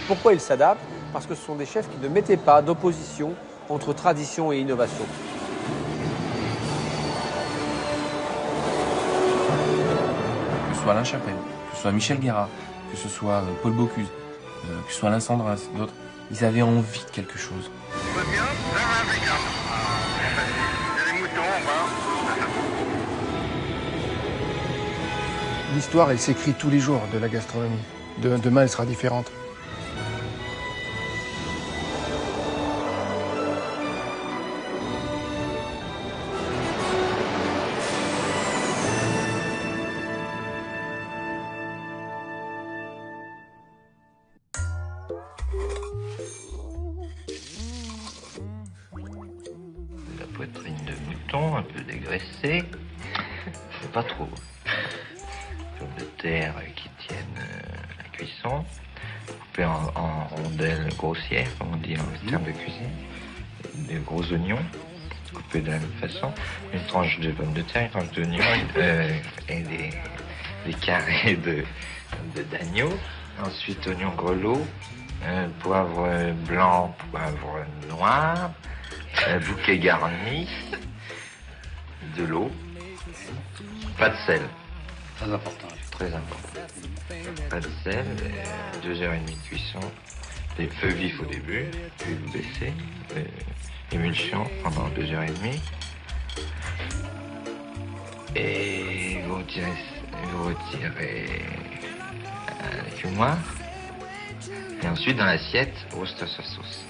Pourquoi ils s'adaptent? Parce que ce sont des chefs qui ne mettaient pas d'opposition entre tradition et innovation. Que ce soit Alain Chapelle, que ce soit Michel Guérard, que ce soit Paul Bocuse, que ce soit Alain Sandras, d'autres, ils avaient envie de quelque chose. Tout va bien? Ça va, impeccable. Il y a des moutons en bas. L'histoire, elle s'écrit tous les jours de la gastronomie. Demain, elle sera différente. poitrine de mouton, un peu dégraissée, mais pas trop. Pommes de terre qui tiennent la cuisson, coupées en rondelles grossières, comme on dit en termes de cuisine, des gros oignons, coupés de la même façon, une tranche de pommes de terre, une tranche d'oignon et des carrés d'agneau. Ensuite, oignon grelot, poivre blanc, poivre noir, bouquet garni, de l'eau, pas de sel. Très important. Très important. Pas de sel, 2h30 de cuisson, des feux vifs au début, puis vous baissez, émulsion pendant 2h30. Et vous retirez la fumoir. Et ensuite, dans l'assiette, Worcestershire sauce.